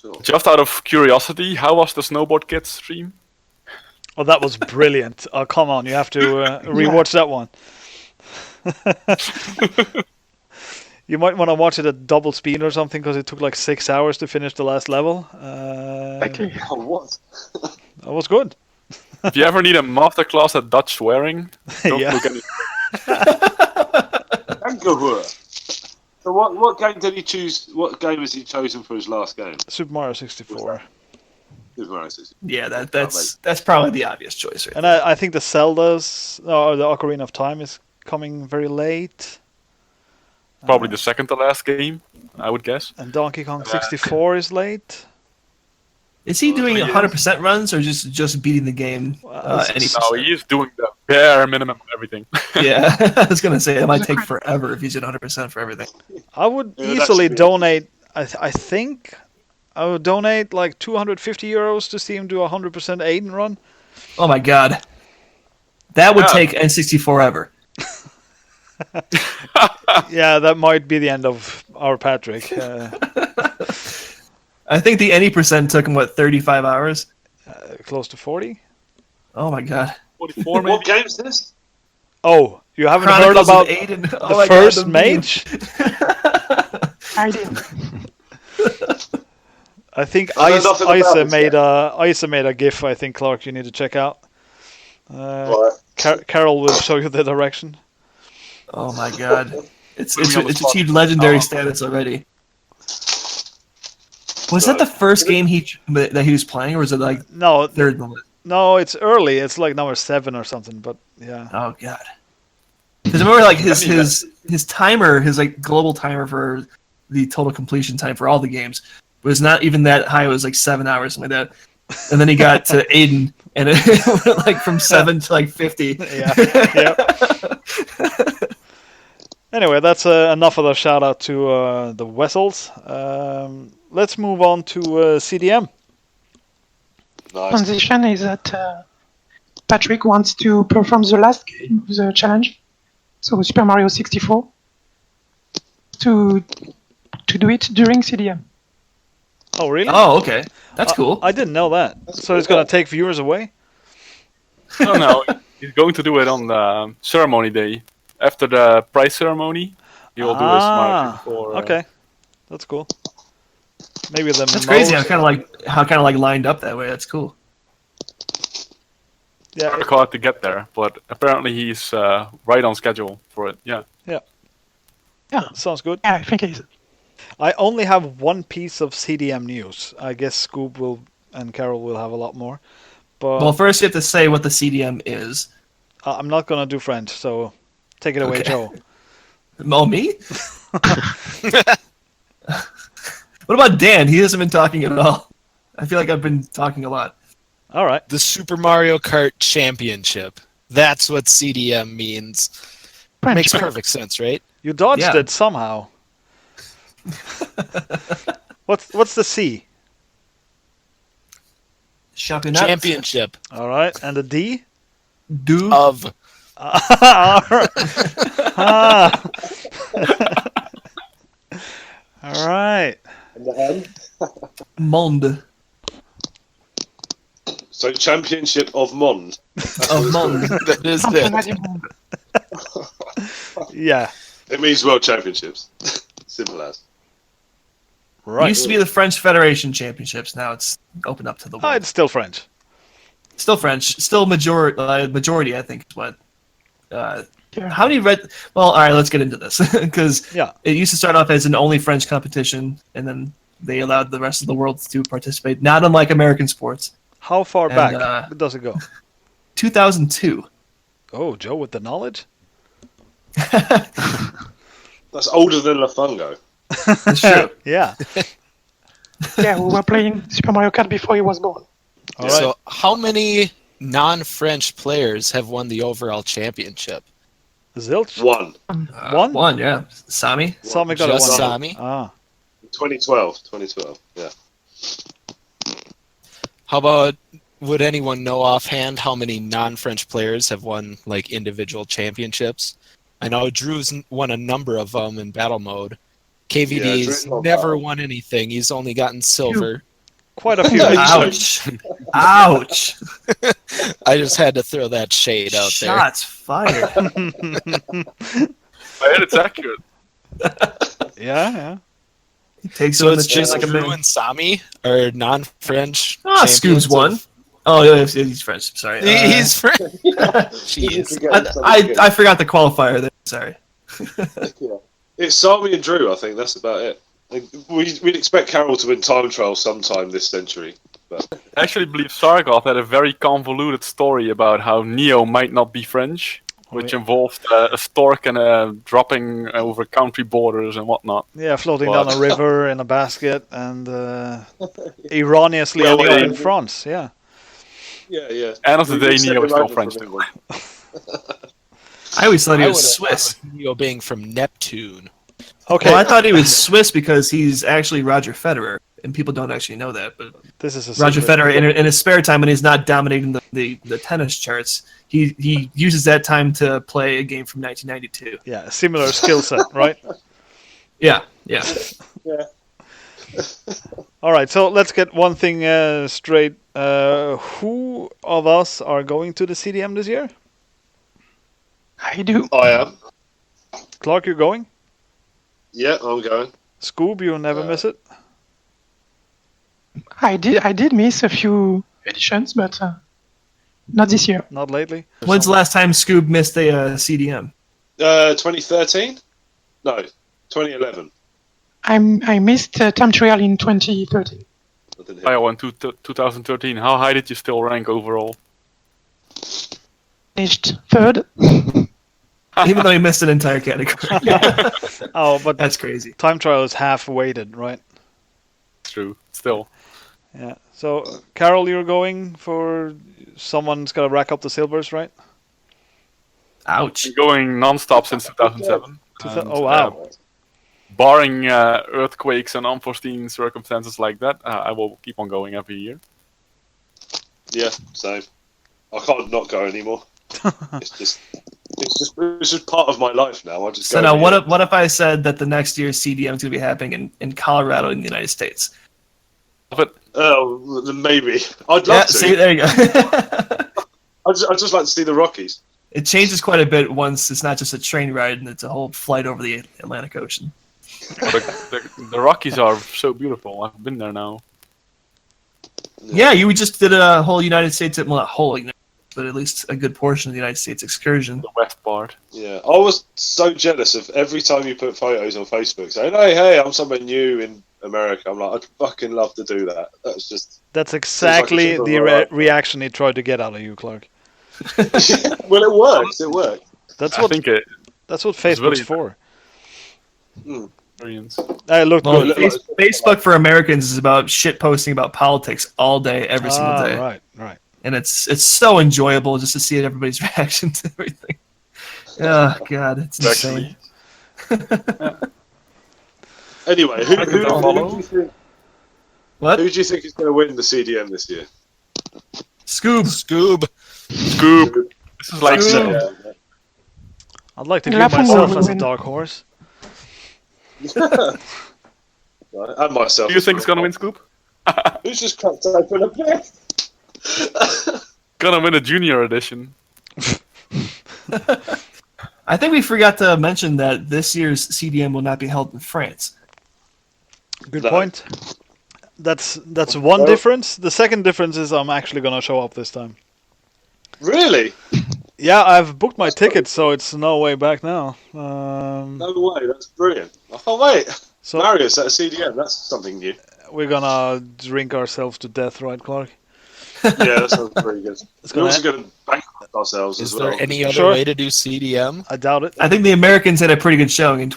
Sure. Just out of curiosity, how was the Snowboard Kids stream? Oh, that was brilliant. Oh, come on. You have to rewatch that one. You might want to watch it at double speed or something, because it took like 6 hours to finish the last level. okay. Oh, what? That was good. If you ever need a masterclass at Dutch swearing, don't Yeah. look any. Angerhoer. So what game did he choose? What game has he chosen for his last game? Super Mario 64. Super Mario 64. Yeah, that's probably the obvious choice, right? And I think the Zelda's, or the Ocarina of Time is coming very late. Probably the second to last game, I would guess. And Donkey Kong 64 is late. Is he doing 100% runs or just beating the game? Any No, he is doing the bare minimum of everything. Yeah, I was gonna say it might take forever if he's at 100% for everything. I would Yeah, that's easily true. donate, I think, I would donate like €250 to see him do a 100% Aiden run. Oh my god, that would Yeah. take N64 ever. Yeah, that might be the end of our Patrick. I think the any percent took him 35 hours. Close to 40. Oh my god. 44 maybe? What game's this? Oh, you haven't Chronicles heard about of Aiden. the Oh my first god, the meme. mage? Ideal. I think I know nothing about Isa this made a GIF. I think Clark, you need to check out. Right. Carol will show you the direction. Oh my god. It's Put me on the spot. achieved legendary Oh. status already. Was that the first game that he was playing, or was it like No, third one? no, it's early. It's like number 7 or something. But yeah. Oh god. Because I remember like his timer, his like global timer for the total completion time for all the games was not even that high. It was like 7 hours, something like that. And then he got to Aiden, and it went like from 7 to like 50. Yeah. Yep. Anyway, that's enough of the shout out to the vessels. Let's move on to CDM. Nice. Transition is that Patrick wants to perform the last game of the challenge, so Super Mario 64, to do it during CDM. Oh, really? Oh, okay. That's cool. I didn't know that. So it's going to take viewers away? No, he's going to do it on the ceremony day. After the prize ceremony, he will do his Mario 64. Okay. That's cool. Maybe the That's crazy. How kind of like lined up that way. That's cool. Yeah. Hard call to get there, but apparently he's right on schedule for it. Yeah. Sounds good. Yeah, I think it is. I only have one piece of CDM news. I guess Scoob and Carol will have a lot more. But Well, first you have to say what the CDM is. I'm not going to do French, so take it away, Okay. Joe. Oh, me? What about Dan? He hasn't been talking at all. I feel like I've been talking a lot. All right. The Super Mario Kart Championship. That's what CDM means. French. Makes perfect sense, right? You dodged Yeah. it somehow. What's the C? Championnat Championship All right. And the D? du of Ah. All right. And the M? monde. So Championship of Mond. Of monde. that is Championnat it. du monde. Yeah. It means World Championships. Simple as. It Right. used to be the French Federation Championships. Now it's opened up to the world. It's still French. Still French. Still majority, I think, is what. Yeah. How many red? Well, all right, let's get into this because Yeah. it used to start off as an only French competition, and then they allowed the rest of the world to participate. Not unlike American sports. How far And, back does it go? 2002. Oh, Joe with the knowledge? That's older than Lafungo. That's true. Yeah. Yeah, we were playing Super Mario Kart before he was born. All right. So, how many non-French players have won the overall championship? Zilch? One. One? One, yeah. Sami. Sami got Just it one. Sami? Ah. 2012. Yeah. How about, would anyone know offhand how many non-French players have won like individual championships? I know Drew's won a number of them in battle mode. KVD's Drew's not never bad. won anything. He's only gotten silver. Quite a few. Ouch. Ouch. I just had to throw that shade out there. Shots fired. It's accurate. Yeah. He takes So him in it's the chin just like a Drew man. and Sami are non-French. Ah, champions Scoob's won. of- Oh, yeah, he's French. Sorry. He's French. Jeez. I forgot the qualifier there. Sorry. Yeah. It's Sami and Drew, I think. That's about it. Like, we'd expect Carol to win time trial sometime this century. But I actually believe Sargoth had a very convoluted story about how Neo might not be French, which yeah. involved a stork and a dropping over country borders and whatnot. Yeah, floating Wow. down a river in a basket and erroneously Well, ending up yeah. in France. Yeah. yeah. End of the day, We sent Neo is him still over French from too. England. I always thought he I was would've Swiss. gone with Neo being from Neptune. Okay. Well, I thought he was Swiss because he's actually Roger Federer, and people don't actually know that. But This is a Roger secret. Federer, in his spare time when he's not dominating the tennis charts, he uses that time to play a game from 1992. Yeah, a similar skill set, right? Yeah. All right, so let's get one thing straight. Who of us are going to the CDM this year? I do. I am. Clark, you're going? Yeah, I'm going. Scoob, you never miss it. I did miss a few editions, but not this year. Not lately. When's the last time Scoob missed a CDM? 2013? No, 2011. I missed Time Trial in 2013. I didn't hit I went to 2013. How high did you still rank overall? Finished third. Even though he missed an entire category. Oh, but That's crazy. Time Trial is half weighted, right? True. Still. Yeah. So, Carol, you're going for someone's got to rack up the silvers, right? Ouch. Been going non-stop since 2007. Oh, wow. Barring earthquakes and unforeseen circumstances like that, I will keep on going every year. Yeah, same. I can't not go anymore. It's just part of my life now. I just So go now, every year. what if I said that the next year's CDM is going to be happening in Colorado in the United States? But Oh, then maybe. I'd love Yeah, to. see, there you go. I'd just like to see the Rockies. It changes quite a bit once it's not just a train ride and it's a whole flight over the Atlantic Ocean. the Rockies are so beautiful. I've been there now. Yeah, you just did a whole United States, well, not whole, but at least a good portion of the United States excursion. The west part. Yeah, I was so jealous of every time you put photos on Facebook saying, "Hey, I'm somewhere new in America." I'm like, I'd fucking love to do that. That's just That's exactly Seems like a the typical life. reaction he tried to get out of you, Clark. well, it works. It worked. That's I what think it that's what it's Facebook's really- for. experience. It looked Well, good. Facebook for Americans is about shit posting about politics all day, every single day. Right. And it's so enjoyable just to see everybody's reaction to everything. Oh, God, it's insane. Anyway, who do you think? What? Who do you think is going to win the CDM this year? Scoob. Scoob. Scoob. This is like Scoob. I'd like to view Laughing myself will as a win. dark horse. Right, and myself. Do you think it's gonna win, Scoop? Who's just cracked open a beer? Gonna win a junior edition. I think we forgot to mention that this year's CDM will not be held in France. Good No. point. That's one Well- difference. The second difference is I'm actually gonna show up this time. Really? Yeah, I've booked my ticket, so it's no way back now. No way. That's brilliant. I can't wait. So Marius at a CDM. That's something new. we're gonna drink ourselves to death, right, Clark? Yeah, that sounds pretty good. We're gonna- also going to bankrupt ourselves Is as well. there any other Sure. way to do CDM? I doubt it. I think the Americans had a pretty good showing.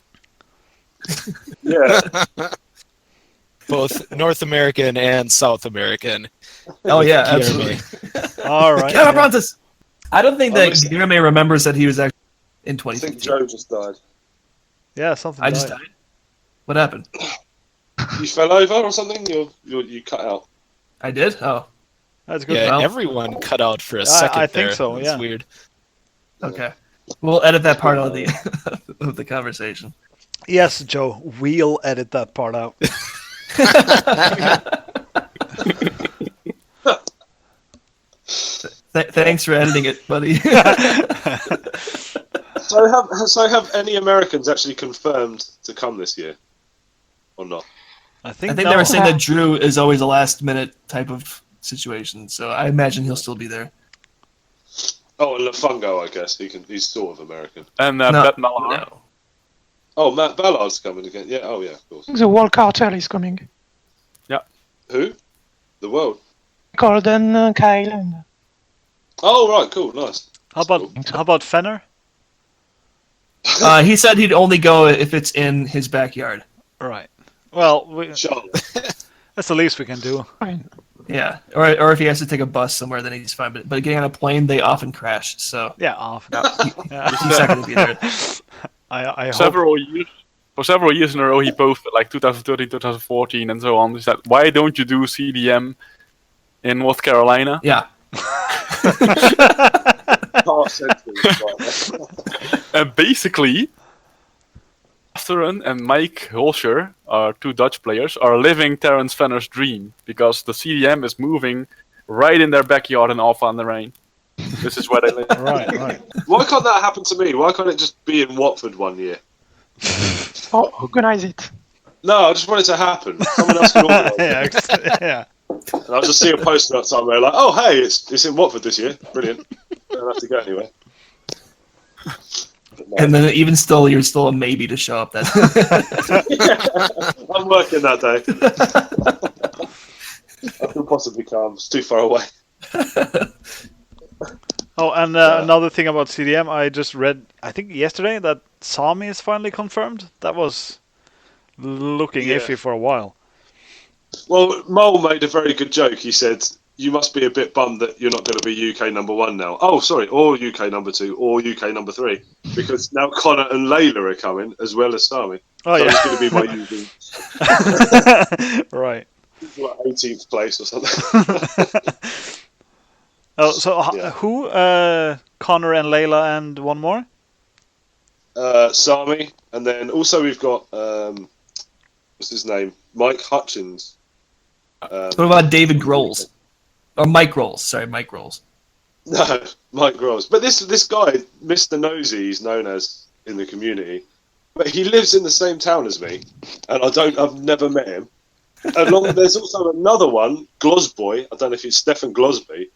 Yeah. Both North American and South American. Oh, yeah, Guillermo. absolutely. All right. Guillermo yeah. Brontes! I don't think that Honestly- Guillermo remembers that he was actually in I think 2015. Joe just died. Yeah, something. I just died. died. What happened? You fell over or something? You cut out. I did? Oh, That's good. Yeah, Well- everyone cut out for a second I think there. so, That's yeah. weird. okay. We'll edit that part out of the of the conversation. Yes, Joe. We'll edit that part out. Thanks for editing it, buddy. So have any Americans actually confirmed to come this year, or not? I I think, think no. they were saying that Drew is always a last minute type of situation, so I imagine he'll still be there. Oh, and Lafungo, I guess he's sort of American. And No, Bet Malar. no. Oh, Matt Ballard's coming again. Yeah. Oh, yeah, of course. The World Cartel is coming. Who? The World. Golden, Kyle, and Oh, right. Cool. Nice. How about Fenner? He said he'd only go if it's in his backyard. Right. Well, Charlotte. that's the least we can do. fine. Yeah, or if he has to take a bus somewhere, then he's fine. But getting on a plane, they often crash, so Yeah, off. Yeah. he's not going to be there. I hope. For several years in a row, he posted like 2013, 2014, and so on. He said, "Why don't you do CDM in North Carolina?" Yeah, Half century. Right. And basically, Asterin and Mike Holscher, our two Dutch players, are living Terence Fenner's dream because the CDM is moving right in their backyard in Alpha on the Rain. This is where they live. Right. Why can't that happen to me? Why can't it just be in Watford one year? Organize it. No, I just want it to happen. Someone else can organise it. Yeah. And I'll just see a poster out somewhere like, oh, hey, it's in Watford this year. Brilliant. Don't have to go anywhere. No. And then even still, you're still a maybe to show up. That I'm working that day. I can possibly come. It's too far away. Oh, and another thing about CDM, I just read, I think yesterday, that Sami is finally confirmed. That was looking iffy for a while. Well, Mole made a very good joke. He said, you must be a bit bummed that you're not going to be UK number 1 now. Oh, sorry, or UK number 2, or UK number 3. Because now Connor and Layla are coming, as well as Sami. Oh, so yeah. it's going to be my usual Right. 18th place or something. Oh, so Yeah. who? Connor and Layla and one more? Sami, and then also we've got, what's his name? Mike Hutchins. what about David Grohl? Or Mike Grohl? Sorry, Mike Grohl. No, Mike Gross. But this guy, Mr. Nosy, he's known as in the community. But he lives in the same town as me, and I've never met him. There's also another one, Glosboy. I don't know if it's Stefan Glosby.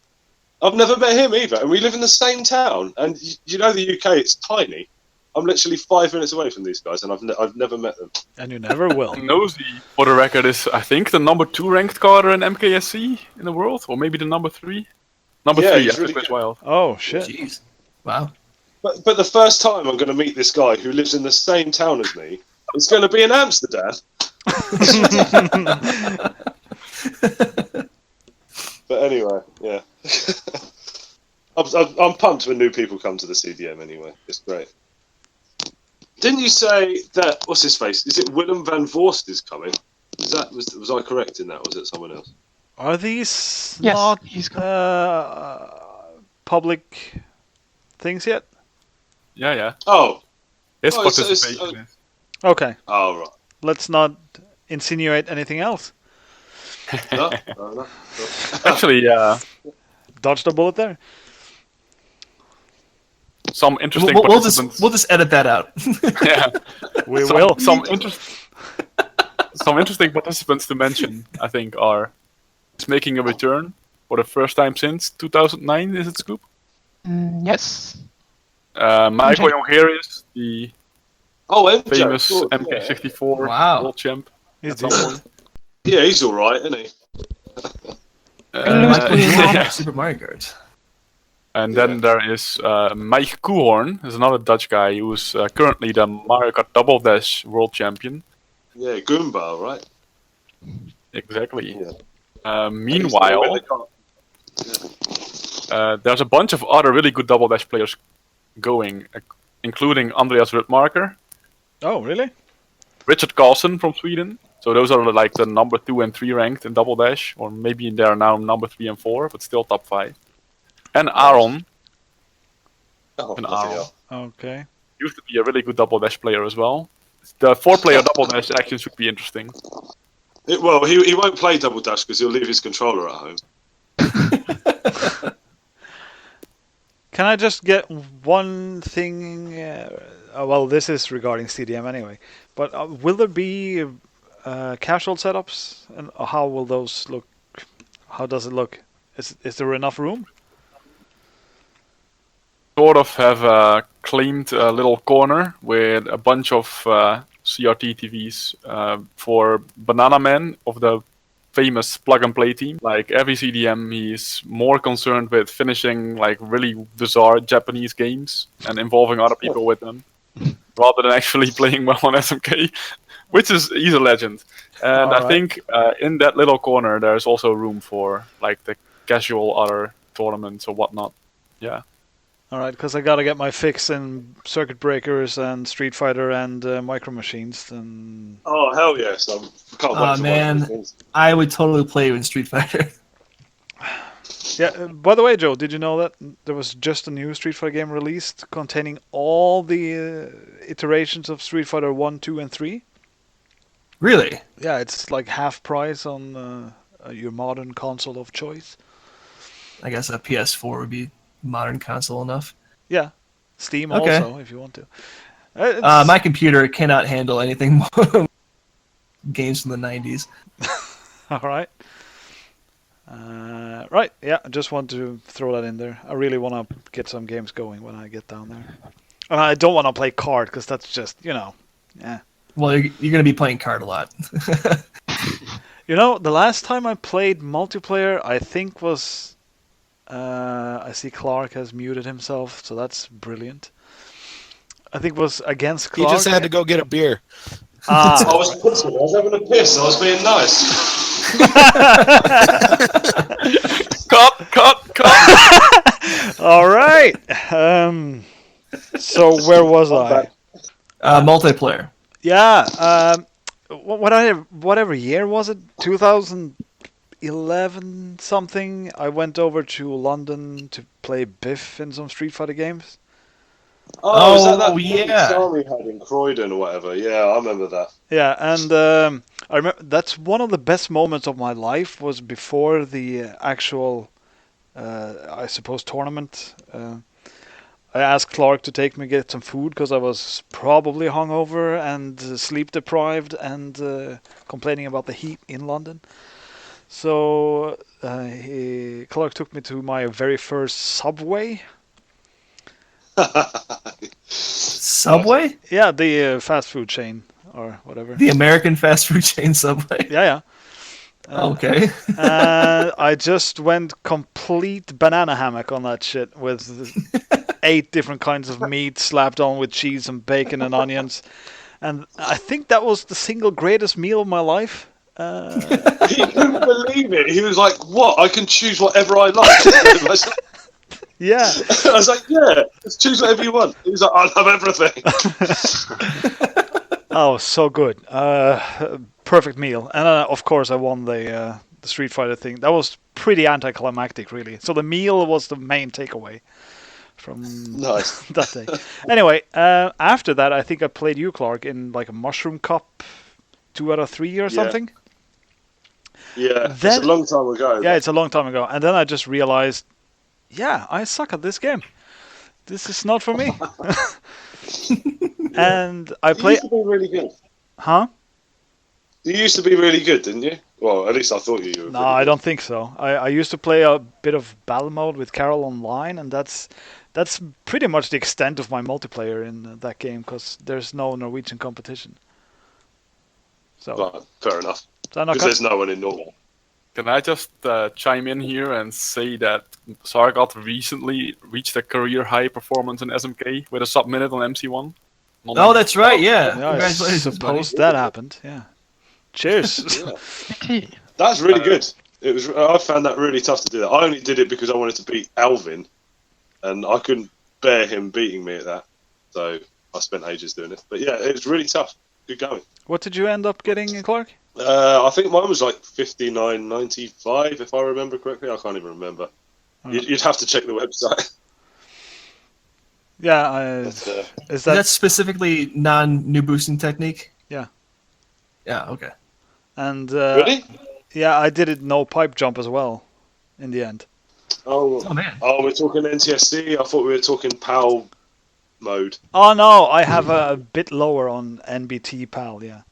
I've never met him either, and we live in the same town. And you know the UK, it's tiny. I'm literally 5 minutes away from these guys, and I've never met them. And you never will. Nosy, for the record, is I think the number 2 ranked carder in MKSC in the world, or maybe the number 3. Number 3, he's after really Chris good. Wild. Oh, shit. Jeez. Wow. But the first time I'm going to meet this guy who lives in the same town as me, it's going to be in Amsterdam. But anyway, yeah. I'm pumped when new people come to the CDM anyway. It's great. Didn't you say that, what's his face? Is it Willem van Voorst is coming? Was I correct in that, or was it someone else? Are these Yes, not he's public things yet? Yeah. Oh, His Oh, it's- participation is. Okay, oh right. let's not insinuate anything else. No, fair enough. Actually, Dodged a bullet there. some interesting We'll participants. just edit that out. Yeah. We will. Some interesting participants to mention, I think, are making a return for the first time since 2009. Is it Scoop? Yes. Michael Jongerius, the Oh, MJ, famous of course, MK64 Wow. world champ. He's At some decent. point. Yeah, he's all right, isn't he? Michael Yeah. Jordan, Super Mario Kart. And then there is Mike Koehorn, who's another Dutch guy who's currently the Mario Kart Double Dash world champion. Yeah, Goomba, right? Exactly. Yeah. Meanwhile, there's a bunch of other really good Double Dash players going, including Andreas Rudmarker, Oh, really? Richard Carlson from Sweden. So those are like the number 2 and 3 ranked in Double Dash, or maybe they're now number 3 and 4, but still top 5. And Aaron Oh, And bloody Aaron. hell. Okay. used to be a really good Double Dash player as well. The 4-player Double Dash action should be interesting. Well, he won't play Double Dash because he'll leave his controller at home. Can I just get one thing? Well, this is regarding CDM anyway. But will there be casual setups, and how will those look? How does it look? Is there enough room? Sort of have claimed a little corner with a bunch of CRT TVs for Banana Man of the famous plug and play team. Like every CDM, he's more concerned with finishing like really bizarre Japanese games and involving other people with them, rather than actually playing well on SMK, he's a legend. And I Alright. think in that little corner, there's also room for like the casual other tournaments or whatnot. Yeah. All right, because I gotta get my fix in circuit breakers and Street Fighter and Micro Machines. And Oh, hell yes. I can't wait Oh, to man. watch these things. I would totally play in Street Fighter. yeah. By the way, Joe, did you know that there was just a new Street Fighter game released containing all the iterations of Street Fighter 1, 2, and 3? Really? Yeah, it's like half price on your modern console of choice. I guess a PS4 would be modern console enough. Yeah, Steam Okay. also if you want to. It's- My computer cannot handle anything more. games from the 90s. All right. Right, yeah, I just want to throw that in there. I really want to get some games going when I get down there. And I don't want to play card because that's just, yeah. Well, you're going to be playing card a lot. The last time I played multiplayer, I think was... I see Clark has muted himself, so that's brilliant. I think it was against He Clark. just had to go get a beer. I was pissing. I was having a piss. I was being nice. Cut! All right. So where was I? Multiplayer. Yeah. Whatever year was it? 2011 something. I went over to London to play Biff in some Street Fighter games. Oh, is that yeah. Sorry had in Croydon or whatever? Yeah, I remember that. Yeah, and I remember that's one of the best moments of my life was before the actual, I suppose, tournament. I asked Clark to take me get some food because I was probably hungover and sleep deprived and complaining about the heat in London. So Clark took me to my very first Subway. Subway? Yeah, the fast food chain or whatever. The American fast food chain Subway? Yeah. Okay. I just went complete banana hammock on that shit with 8 different kinds of meat slapped on with cheese and bacon and onions. And I think that was the single greatest meal of my life. He couldn't believe it. He was like, "What? I can choose whatever I like." Yeah. I was like, "Yeah, just choose whatever you want." He was like, "I love everything." Oh, so good. Perfect meal. And of course I won the Street Fighter thing. That was pretty anticlimactic, really. So the meal was the main takeaway from Nice. that day. Anyway, after that, I think I played you, Clark, in like a Mushroom Cup 2 out of 3 or something. Yeah, Then- it's a long time ago. Yeah, it's a long time ago. And then I just realized, yeah, I suck at this game. This is not for me. And I You play... used to be really good. Huh? You used to be really good, didn't you? Well, at least I thought you were. No, I don't think so. I used to play a bit of battle mode with Carol online, and that's pretty much the extent of my multiplayer in that game, because there's no Norwegian competition. So, Right, fair enough. so I'm not Because there's no one in Norway. Can I just chime in here and say that Sargot recently reached a career high performance in SMK with a sub-minute on MC1? Oh, that's right, yeah. yeah, I Congratulations, suppose buddy. that happened. Yeah. Cheers. Yeah. That's really good. It was. I found that really tough to do that. I only did it because I wanted to beat Alvin, and I couldn't bear him beating me at that. So I spent ages doing it. But yeah, it was really tough. Good going. What did you end up getting, Clark? I think mine was like 59.95, if I remember correctly. I can't even remember. Oh. You'd have to check the website. Yeah, But, is Is that... that specifically non-new boosting technique? Yeah. Yeah, okay. And really? yeah, I did it no pipe jump as well, in the end. Oh, man. oh, we're talking NTSC. I thought we were talking PAL mode. Oh no, I have a bit lower on NBT PAL, yeah.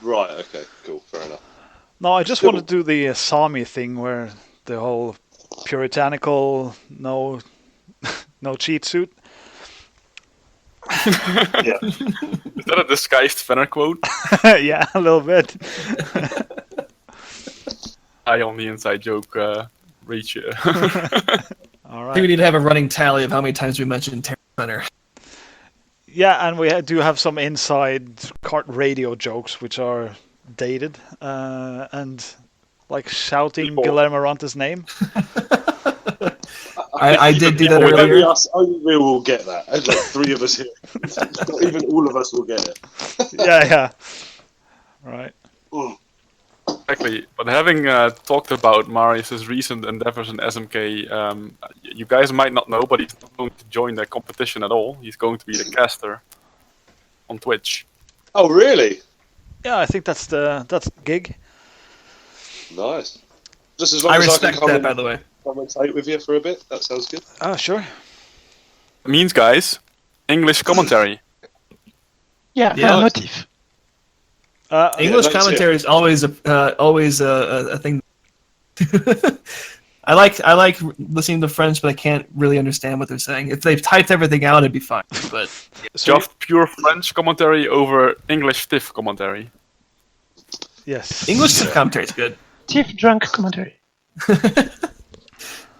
Right. Okay. Cool. Fair enough. No, I just Still- want to do the Sami thing where the whole puritanical no cheat suit. Yeah. Is that a disguised Fenner quote? Yeah, a little bit. I on the inside joke reach you. All I think we right. need to have a running tally of how many times we mentioned Terror Center. Yeah, and we do have some inside kart radio jokes which are dated and like shouting People. Guillermo Rante's name. I did do that Only earlier. only we will get that. There's like 3 of us here. Not even all of us will get it. Yeah. Right. Mm. Exactly. But having talked about Marius's recent endeavors in SMK, you guys might not know, but he's not going to join the competition at all. He's going to be the caster on Twitch. Oh, really? Yeah, I think that's the gig. Nice. Just as long I as I respect can come that, and by the way. commentate with you for a bit, that sounds good. Oh, sure. It means, guys, English commentary. Yeah, Yeah. notif. English that's it. commentary is always a thing. I like listening to French, but I can't really understand what they're saying. If they've typed everything out, it'd be fine. But Just pure French commentary over English stiff commentary. yes. English commentary is good. Tiff drunk commentary.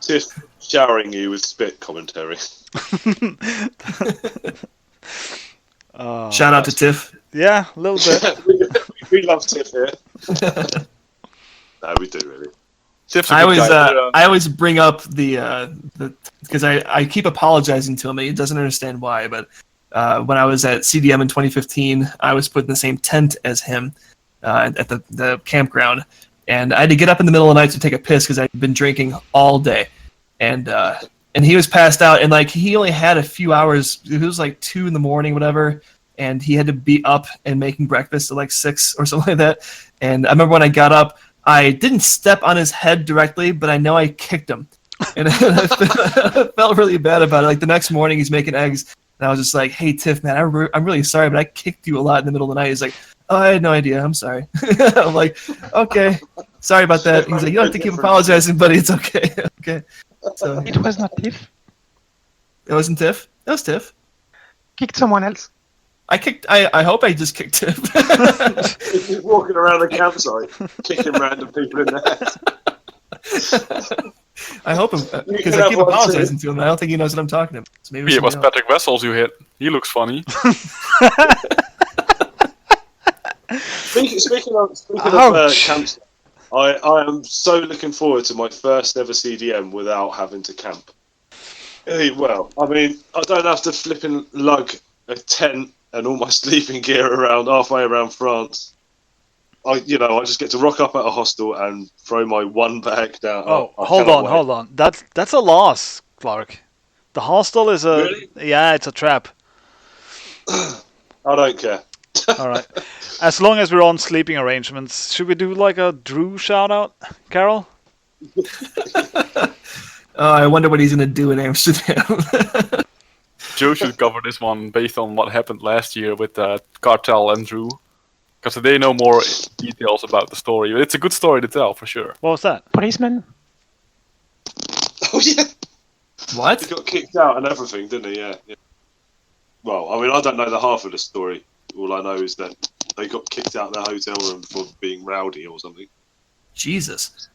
Tiff showering you with spit commentary. Shout out to Tiff. Yeah, a little bit. we love Tiff here. No, we do really. Tiff's a I good always guy. I always bring up the because I keep apologizing to him. He doesn't understand why, but when I was at CDM in 2015, I was put in the same tent as him at the campground, and I had to get up in the middle of the night to take a piss because I'd been drinking all day, and he was passed out, and like he only had a few hours. It was like 2 in the morning, whatever, and he had to be up and making breakfast at like 6 or something like that. And I remember when I got up, I didn't step on his head directly, but I know I kicked him, and I felt really bad about it. Like the next morning, he's making eggs, and I was just like, "Hey, Tiff, man, I'm really sorry, but I kicked you a lot in the middle of the night." He's like, "Oh, I had no idea. I'm sorry." I'm like, "Okay, sorry about that." He's like, "You don't have to keep apologizing, buddy. It's okay." Okay. So It was not Tiff. it wasn't Tiff. That was Tiff. Kicked someone else. I hope I just kicked Tiff. He's walking around the campsite, kicking random people in the head. I hope him You because can I keep have one apologizing to him. I don't think he knows what I'm talking about. So maybe Maybe it was somebody else. Patrick Wessels you hit. He looks funny. Speaking of Ouch. camps, I am so looking forward to my first ever CDM without having to camp. Well, I mean, I don't have to flipping lug a tent and all my sleeping gear around halfway around France. I just get to rock up at a hostel and throw my one bag down. Oh, I hold cannot on, wait. hold on. That's a loss, Clark. The hostel is a Really? yeah, it's a trap. I don't care. All right. As long as we're on sleeping arrangements, should we do like a Drew shout out, Carol? Oh, I wonder what he's gonna do in Amsterdam. Joe should cover this one based on what happened last year with Cartel and Drew. Because they know more details about the story. It's a good story to tell, for sure. What was that? Policeman. Oh yeah, What? he got kicked out and everything, didn't he? Yeah. Well, I mean, I don't know the half of the story. All I know is that they got kicked out of their hotel room for being rowdy or something. Jesus.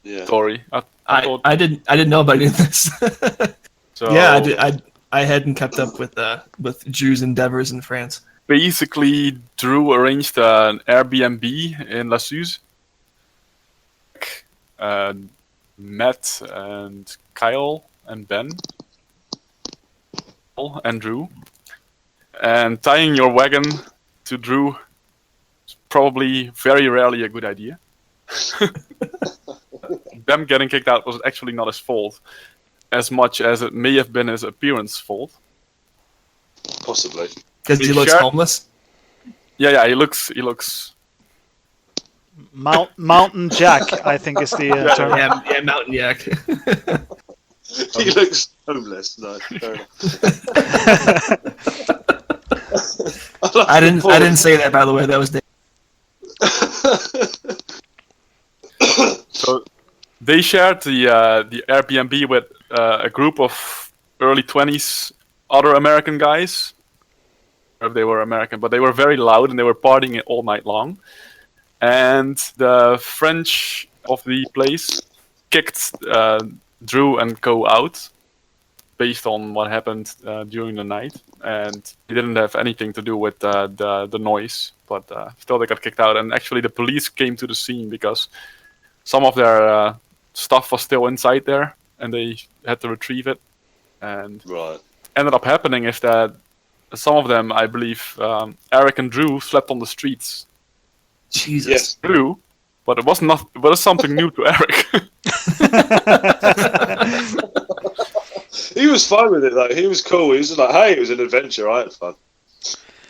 Yeah. Story. I thought I didn't know about any of this. so. Yeah, I hadn't kept up with Drew's endeavors in France. Basically, Drew arranged an Airbnb in La Suze. Matt and Kyle and Ben and Drew. And tying your wagon to Drew is probably very rarely a good idea. Them getting kicked out was actually not his fault, as much as it may have been his appearance fault. Possibly. Because he looks Sure. homeless. Yeah, he looks Mountain Jack, I think is the term. Yeah, Mountain Yak. He looks homeless. No, fair enough. I didn't say that, by the way. That was Dave. So they shared the Airbnb with a group of early 20s other American guys. If they were American, but they were very loud and they were partying it all night long. And the French of the place kicked Drew and Co out based on what happened during the night, and it didn't have anything to do with the noise. But still, they got kicked out. And actually, the police came to the scene because some of their stuff was still inside there, and they had to retrieve it. And Right. ended up happening is that some of them, I believe, Eric and Drew slept on the streets. Jesus. Yes. Drew, but it was not. But it's something new to Eric. He was fine with it though. He was cool. He was just like, "Hey, it was an adventure. I had fun."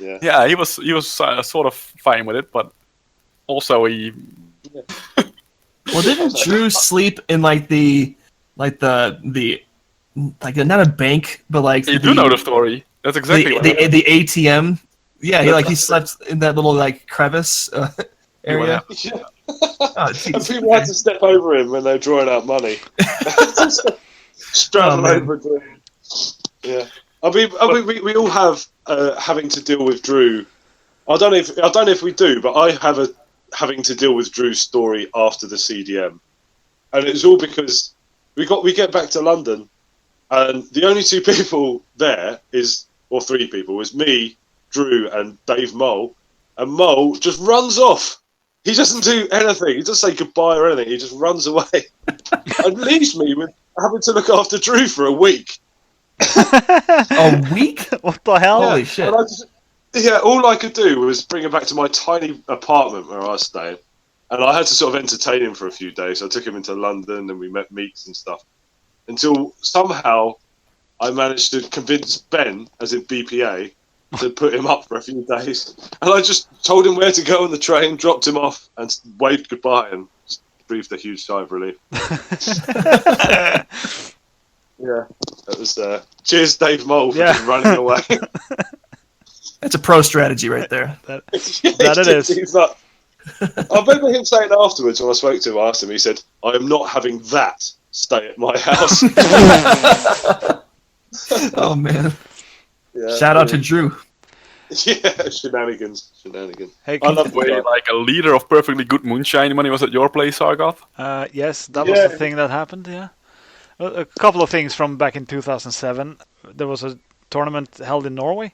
Yeah. Yeah, he was sort of fine with it, but also he. Well, didn't Drew sleep in like not a bank, but like You do know the story. That's exactly what happened. the ATM, Yeah, he slept in that little like crevice area. Yeah. Oh, And jeez. people had to step over him when they were drawing out money. Straddle man. over Drew. Yeah. I mean, we all have having to deal with Drew. I don't know if we do, but I have having to deal with Drew's story after the CDM, and it was all because we get back to London, and the only two people there or three people, is me, Drew, and Dave Mole, and Mole just runs off. He doesn't do anything. He doesn't say goodbye or anything. He just runs away and leaves me with having to look after Drew for a week. A week? What the hell? Holy shit! And all I could do was bring him back to my tiny apartment where I was staying, and I had to sort of entertain him for a few days. I took him into London, and we met meets and stuff, until somehow I managed to convince Ben, as in BPA, to put him up for a few days. And I just told him where to go on the train, dropped him off, and waved goodbye, and just breathed a huge sigh of relief. Yeah, that was cheers, Dave Mole, for just running away. That's a pro strategy right there. That it is. He's like, I remember him saying afterwards when I spoke to him, I asked him, he said, "I am not having that stay at my house." Oh man! Yeah, Shout out to Drew. Yeah, shenanigans. Hey, I love Way the like a leader of perfectly good moonshine when he was at your place, Sargoth. yes, that was the thing that happened. Yeah, a couple of things from back in 2007. There was a tournament held in Norway.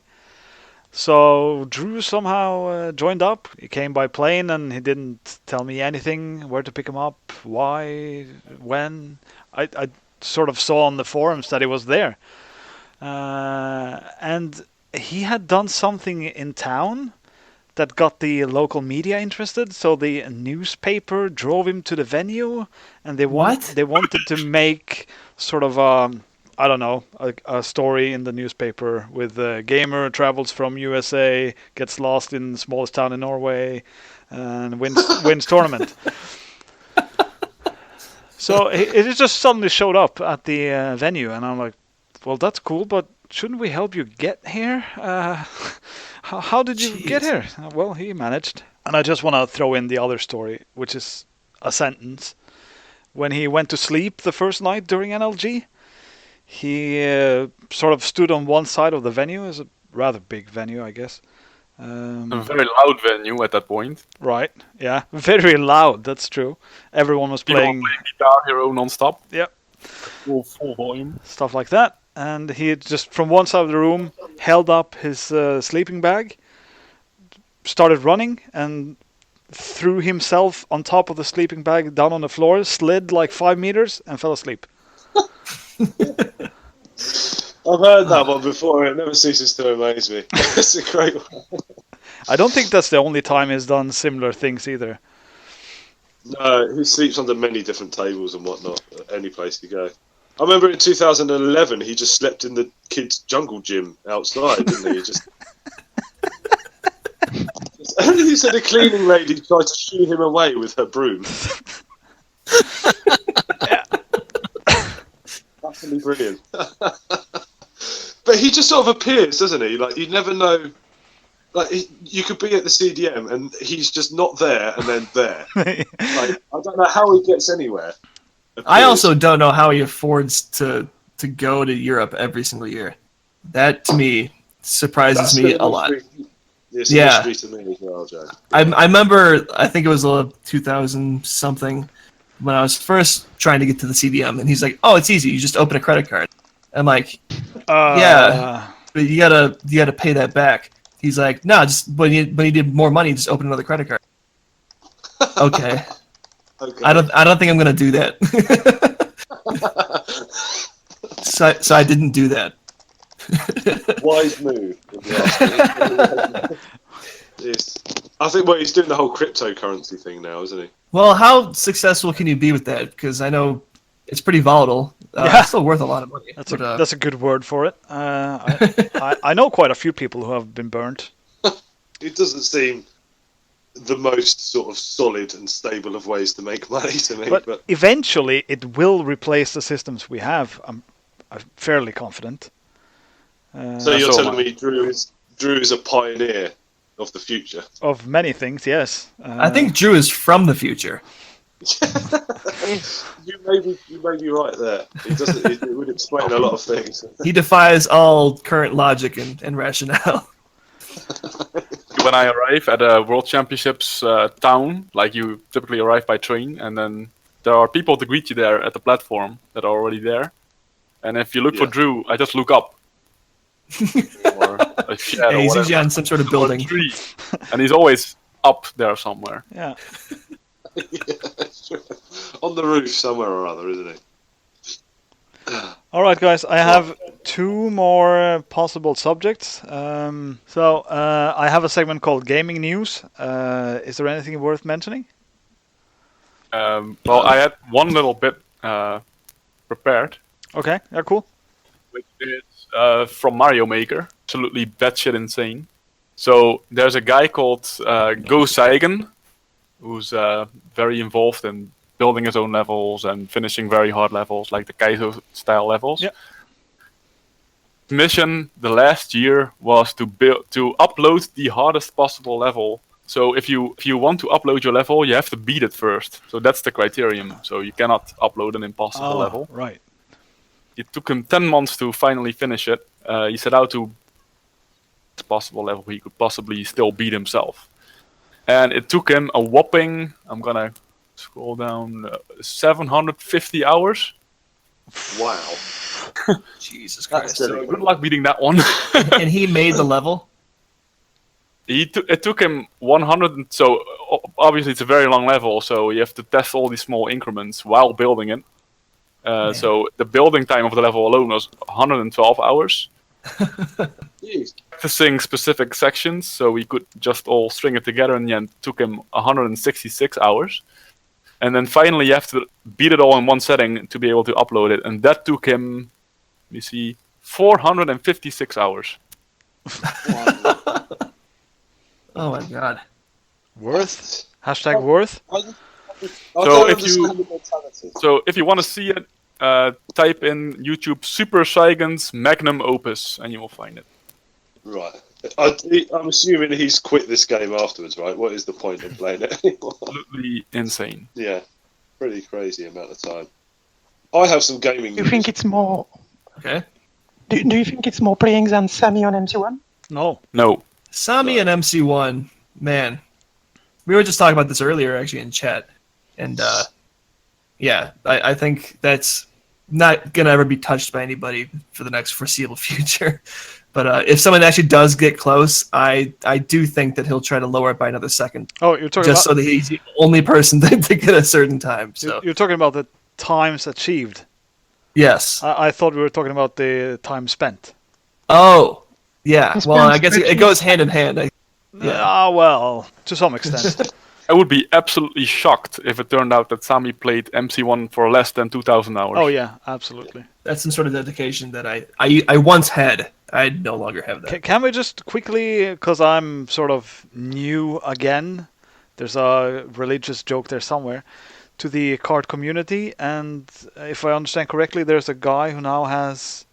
So Drew somehow joined up. He came by plane and he didn't tell me anything, where to pick him up, why, when. I sort of saw on the forums that he was there. And he had done something in town that got the local media interested. So the newspaper drove him to the venue, and they wanted to make sort of I don't know, a story in the newspaper with a gamer travels from USA, gets lost in the smallest town in Norway, and wins tournament. So it just suddenly showed up at the venue, and I'm like, well, that's cool, but shouldn't we help you get here? How did you get here? Well, he managed. And I just want to throw in the other story, which is a sentence. When he went to sleep the first night during NLG, he sort of stood on one side of the venue. It's a rather big venue, I guess. A very loud venue at that point. Right, yeah. Very loud, that's true. Everyone was playing Guitar Hero non-stop. Yep. Full volume. Stuff like that. And he just, from one side of the room, held up his sleeping bag, started running, and threw himself on top of the sleeping bag down on the floor, slid like 5 meters, and fell asleep. I've heard that one before. It never ceases to amaze me. It's a great one. I don't think that's the only time he's done similar things either. No, he sleeps under many different tables and whatnot at any place you go. I remember in 2011 he just slept in the kids' jungle gym outside, didn't he? He said a cleaning lady tried to shoo him away with her broom. Yeah. Absolutely brilliant. But he just sort of appears, doesn't he? Like, you never know. Like, you could be at the CDM and he's just not there and then there. Like, I don't know how he gets anywhere. I also don't know how he affords to go to Europe every single year. That, to me, surprises me a lot. It's a mystery to me as well, Joe. I remember, I think it was 2000-something, when I was first trying to get to the CDM, and he's like, "Oh, it's easy. You just open a credit card." I'm like, "Yeah, but you gotta pay that back." He's like, "No, just when you need more money, just open another credit card." Okay. Okay. I don't think I'm gonna do that. So I didn't do that. Wise move. If you ask me. Yes. I think he's doing the whole cryptocurrency thing now, isn't he? Well, how successful can you be with that? Because I know it's pretty volatile. It's still worth a lot of money. That's a good word for it. I know quite a few people who have been burnt. It doesn't seem the most sort of solid and stable of ways to make money to me. But eventually it will replace the systems we have. I'm fairly confident. So you're telling me Drew is a pioneer of the future. Of many things, yes. I think Drew is from the future. You may be right there. It would explain a lot of things. He defies all current logic and rationale. When I arrive at a World Championships town, like you typically arrive by train, and then there are people to greet you there at the platform that are already there. And if you look for Yeah. Drew, I just look up. Or a shed Yeah, or he's whatever. usually on some sort of Or a building. tree. And he's always up there somewhere. Yeah. On the roof somewhere or other, isn't it? All right, guys. I have two more possible subjects. I have a segment called Gaming News. Is there anything worth mentioning? Well, I had one little bit prepared, Okay. Yeah. Cool. which is from Mario Maker. Absolutely batshit insane. So there's a guy called Go Saigen, who's very involved in building his own levels and finishing very hard levels, like the Kaizo style levels. Yeah. Mission the last year was to upload the hardest possible level. So if you want to upload your level, you have to beat it first. So that's the criterion. So you cannot upload an impossible level. Right. It took him 10 months to finally finish it. He set out to possible level he could possibly still beat himself. And it took him a whopping, I'm gonna scroll down, 750 hours. Wow. Jesus That's Christ. So good luck beating that one. And he made the level? It took him 100. So obviously it's a very long level, so you have to test all these small increments while building it. So the building time of the level alone was 112 hours. Jeez. Practicing specific sections, so we could just all string it together, and then it took him 166 hours. And then finally, you have to beat it all in one setting to be able to upload it, and that took him, let me see, 456 hours. Oh my god. Worth. Hashtag worth. So if you want to see it, type in YouTube Super Saigen's Magnum Opus, and you will find it. Right. I'm assuming he's quit this game afterwards, right? What is the point of playing it anymore? Absolutely insane. Yeah. Pretty crazy amount of time. I have some gaming Do you think it's more? Okay. Do you think it's more playing than Sammy on MC1? No. No. Sami and MC1, man. We were just talking about this earlier, actually, in chat. And, yeah, I think that's not going to ever be touched by anybody for the next foreseeable future. But if someone actually does get close, I do think that he'll try to lower it by another second. Oh, you're talking Just about so that he's the only person to get a certain time. So you're talking about the times achieved. yes. I thought we were talking about the time spent. Oh, yeah. It's Well, been I guess it goes hand in hand. Yeah. Well, to some extent. I would be absolutely shocked if it turned out that Sami played MC1 for less than 2,000 hours. Oh yeah, absolutely. That's some sort of dedication that I once had. I no longer have that. Can we just quickly, because I'm sort of new again, there's a religious joke there somewhere, to the card community, and if I understand correctly, there's a guy who now has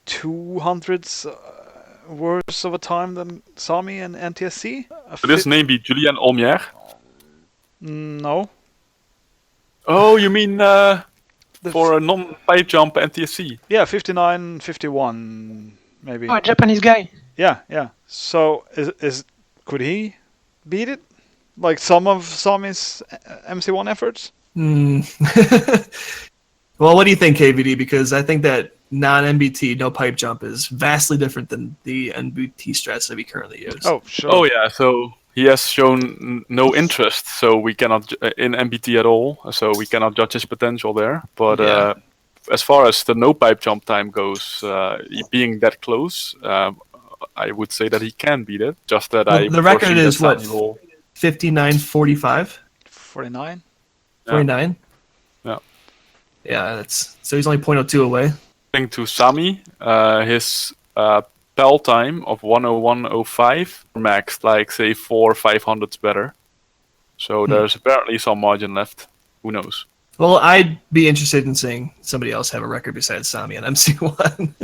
200s worse of a time than Sami and NTSC. Would his name be Julien Olmier? No. Oh, you mean for a non-pipe jump NTSC? Yeah, 59, 51, maybe. Oh, a Japanese guy. Yeah. So, could he beat it? Like some of Sami's MC1 efforts? Well, what do you think, KVD? Because I think that non-MBT, no pipe jump, is vastly different than the MBT strats that we currently use. Oh, sure. Oh yeah, so he has shown no interest, so we cannot in MBT at all, so we cannot judge his potential there. But Yeah. as far as the no pipe jump time goes, being that close, I would say that he can beat it. Just that The record foresee is that what? Sami will- 59:45, 49? 49. Yeah. Yeah, that's so he's only 0.02 away. To Sami, his PAL time of 101.05 maxed like say 400 or 500s better. So there's apparently some margin left. Who knows? Well, I'd be interested in seeing somebody else have a record besides Sami on MC1.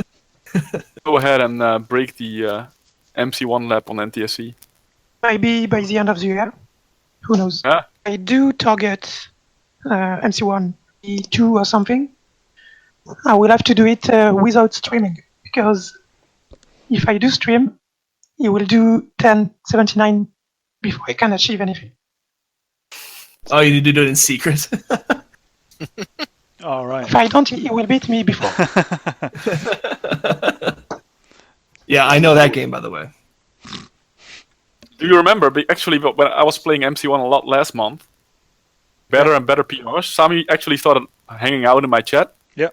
Go ahead and break the MC1 lap on NTSC. maybe by the end of the year. Who knows? Yeah. I do target MC1 E2 or something. I will have to do it without streaming, because if I do stream, he will do 1079 before I can achieve anything. Oh, you need to do it in secret. All right. If I don't, he will beat me before. Yeah, I know that game, by the way. Do you remember? Actually, when I was playing MC1 a lot last month, better and better PRs. Sami actually started hanging out in my chat. Yeah.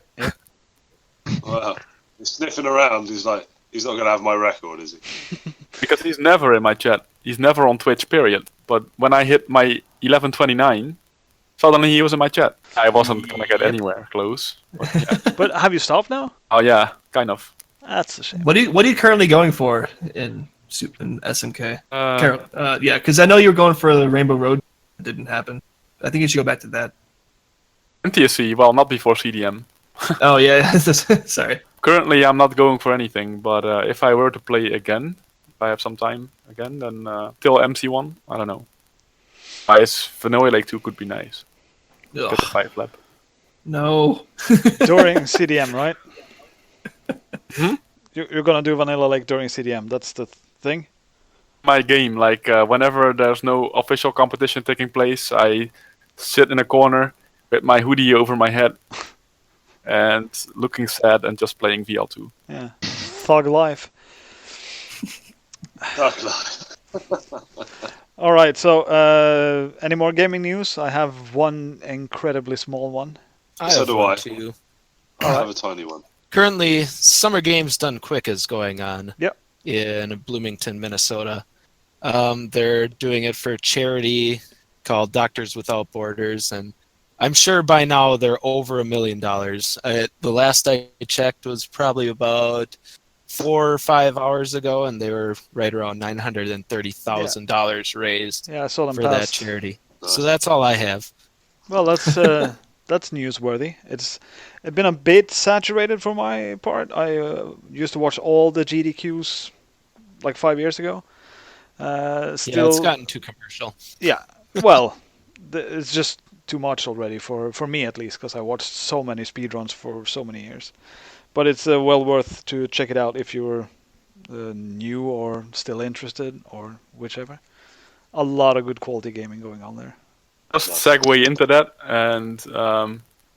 Wow. He's sniffing around. He's like, he's not going to have my record, is he? Because he's never in my chat. He's never on Twitch, period. But when I hit my 1129, suddenly he was in my chat. I wasn't going to get anywhere close. But, yeah. But have you stopped now? Oh yeah, kind of. That's a shame. What are you currently going for in SMK? Uh, Yeah, because I know you were going for the Rainbow Road. It didn't happen. I think you should go back to that. NTSC, well, not before CDM. Oh yeah, sorry. Currently, I'm not going for anything, but if I were to play again, if I have some time again, then till MC1, I don't know. Guys, Vanilla Lake 2 could be nice. Get the Ugh, 5 lap. no. During CDM, right? Hmm? You're gonna do Vanilla Lake during CDM. That's the thing. My game, like whenever there's no official competition taking place, I sit in a corner with my hoodie over my head and looking sad and just playing VL2. Yeah. Thug life. All right. So, any more gaming news? I have one incredibly small one. I So have do one I. too. I have a tiny one. Currently, Summer Games Done Quick is going on. Yep. In Bloomington, Minnesota. They're doing it for charity called Doctors Without Borders, and I'm sure by now they're over $1 million. The last I checked was probably about 4 or 5 hours ago, and they were right around $930,000 raised Yeah, I saw them for that pass. charity. Nice. So that's all I have. Well, that's newsworthy. It's been a bit saturated for my part. I used to watch all the GDQs like 5 years ago. Yeah, Still, it's gotten too commercial. yeah. Well, it's just too much already for me at least, because I watched so many speedruns for so many years. But it's well worth to check it out if you're new or still interested or whichever. A lot of good quality gaming going on there. Just segue into that, and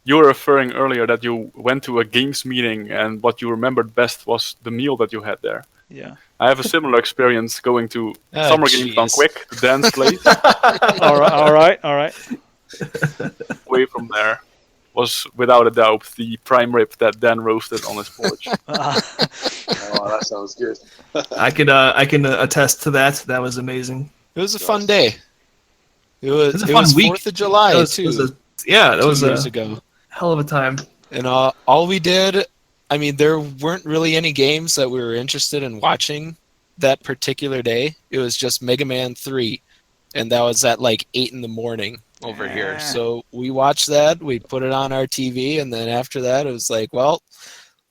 you were referring earlier that you went to a games meeting, and what you remembered best was the meal that you had there. Yeah. I have a similar experience going to Oh, Summer Games Done jeez. Quick, the dance place. All right. Away from there was without a doubt the prime rib that Dan roasted on his porch. Oh, that sounds good. I can attest to that. That was amazing. It was a fun day. It was a fun week. 4th of July, That was too. that 2 was years a ago. hell of a time. And all we did, I mean, there weren't really any games that we were interested in watching that particular day. It was just Mega Man 3, and that was at like 8 in the morning over here. So we watched that, we put it on our TV, and then after that, it was like, well,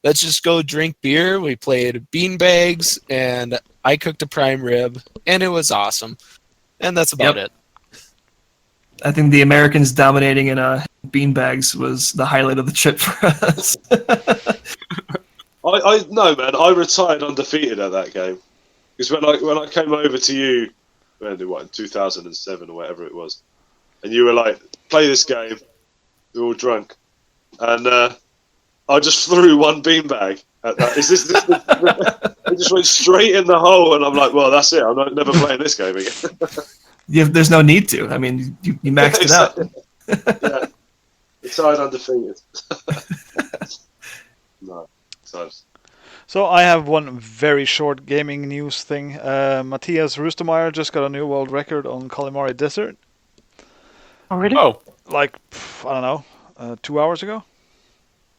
let's just go drink beer. We played beanbags, and I cooked a prime rib, and it was awesome. And that's about it. I think the Americans dominating in beanbags was the highlight of the trip for us. I no man, I retired undefeated at that game because when I came over to you, in 2007 or whatever it was, and you were like, play this game, we're all drunk, and I just threw one beanbag at that. Is this it just went straight in the hole, and I'm like, well, that's it. I'm never playing this game again. There's no need to. I mean, you maxed it out. Yeah, retired undefeated. No, so. So I have one very short gaming news thing. Matthias Roostermeyer just got a new world record on Kalimari Desert. Oh, really? Oh, Like, I don't know, 2 hours ago?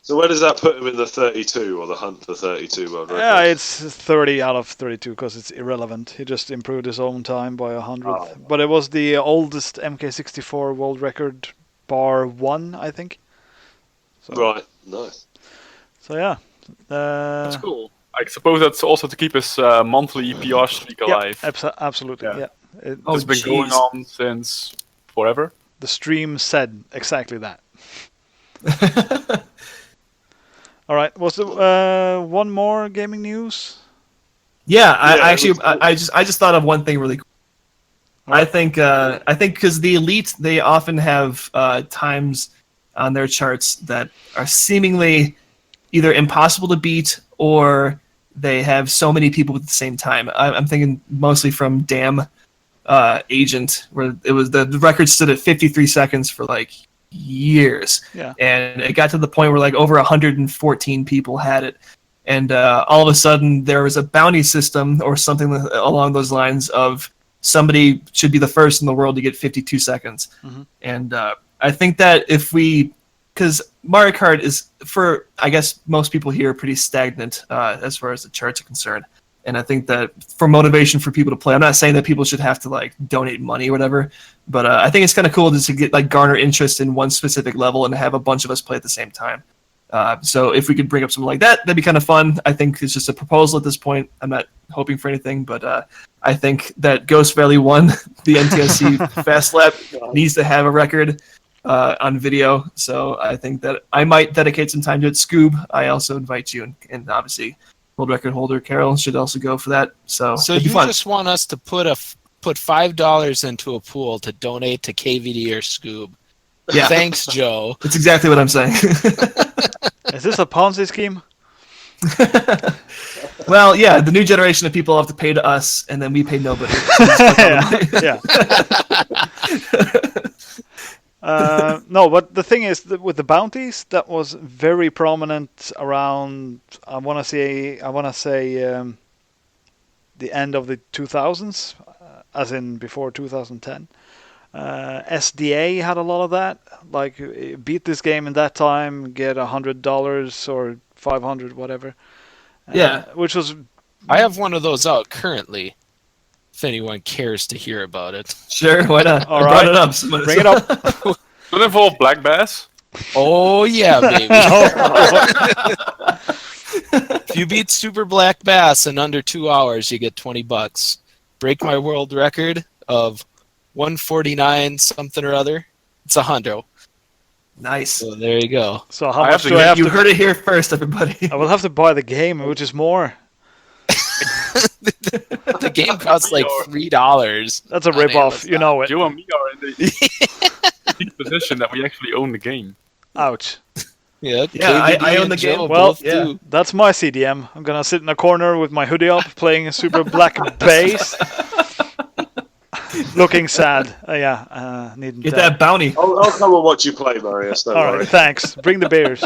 So where does that put him in the 32 or the hunt for 32 world record? Yeah, it's 30 out of 32 because it's irrelevant. He just improved his own time by 100th. Oh. But it was the oldest MK64 world record bar 1, I think. So, Right, nice. So yeah. that's cool. I suppose that's also to keep his monthly PR streak Yeah, alive. absolutely. Yeah. It's been going on since forever. The stream said exactly that. All right. Was there one more gaming news? Yeah, I just thought of one thing really quick. I think because the elite, they often have times on their charts that are seemingly either impossible to beat or they have so many people at the same time. I'm thinking mostly from Damn Agent, where it was the record stood at 53 seconds for like years, and it got to the point where like over 114 people had it, and all of a sudden there was a bounty system or something along those lines of somebody should be the first in the world to get 52 seconds. And I think that because Mario Kart is, for I guess most people here, pretty stagnant as far as the charts are concerned. And I think that for motivation for people to play, I'm not saying that people should have to like donate money or whatever, but I think it's kind of cool just to get like garner interest in one specific level and have a bunch of us play at the same time. So if we could bring up something like that, that'd be kind of fun. I think it's just a proposal at this point. I'm not hoping for anything, but I think that Ghost Valley 1, the NTSC Fast Lap, needs to have a record on video. So I think that I might dedicate some time to it. Scoob, I also invite you, and obviously world record holder Carol should also go for that. So you just want us to put $5 into a pool to donate to KVD or Scoob? Yeah. Thanks, Joe. That's exactly what I'm saying. Is this a Ponzi scheme? Well, yeah, the new generation of people have to pay to us, and then we pay nobody. Yeah. No, but the thing is that with the bounties, that was very prominent around. I want to say the end of the 2000s, as in before 2010. SDA had a lot of that. Like, beat this game in that time, get $100 or 500, whatever. Yeah, which was. I have one of those out currently. If anyone cares to hear about it. Sure, why not? All I right. brought it up. Bring it up. Does it involve Black Bass? Oh yeah, baby. If you beat Super Black Bass in under 2 hours, you get $20. Break my world record of 149 something or other. It's $100. Nice. So there you go. So how much do I have to? You heard it here first, everybody. I will have to buy the game, which is more. The game costs like $3. That's a rip-off. You know it. You and me are in the unique position that we actually own the game. Ouch. Yeah, I own the game. Well, too. That's my CDM. I'm gonna sit in a corner with my hoodie up, playing a super black bass, looking sad. Needn't Get that bounty. I'll come and watch you play, Marius. Don't All worry. right, thanks. Bring the beers.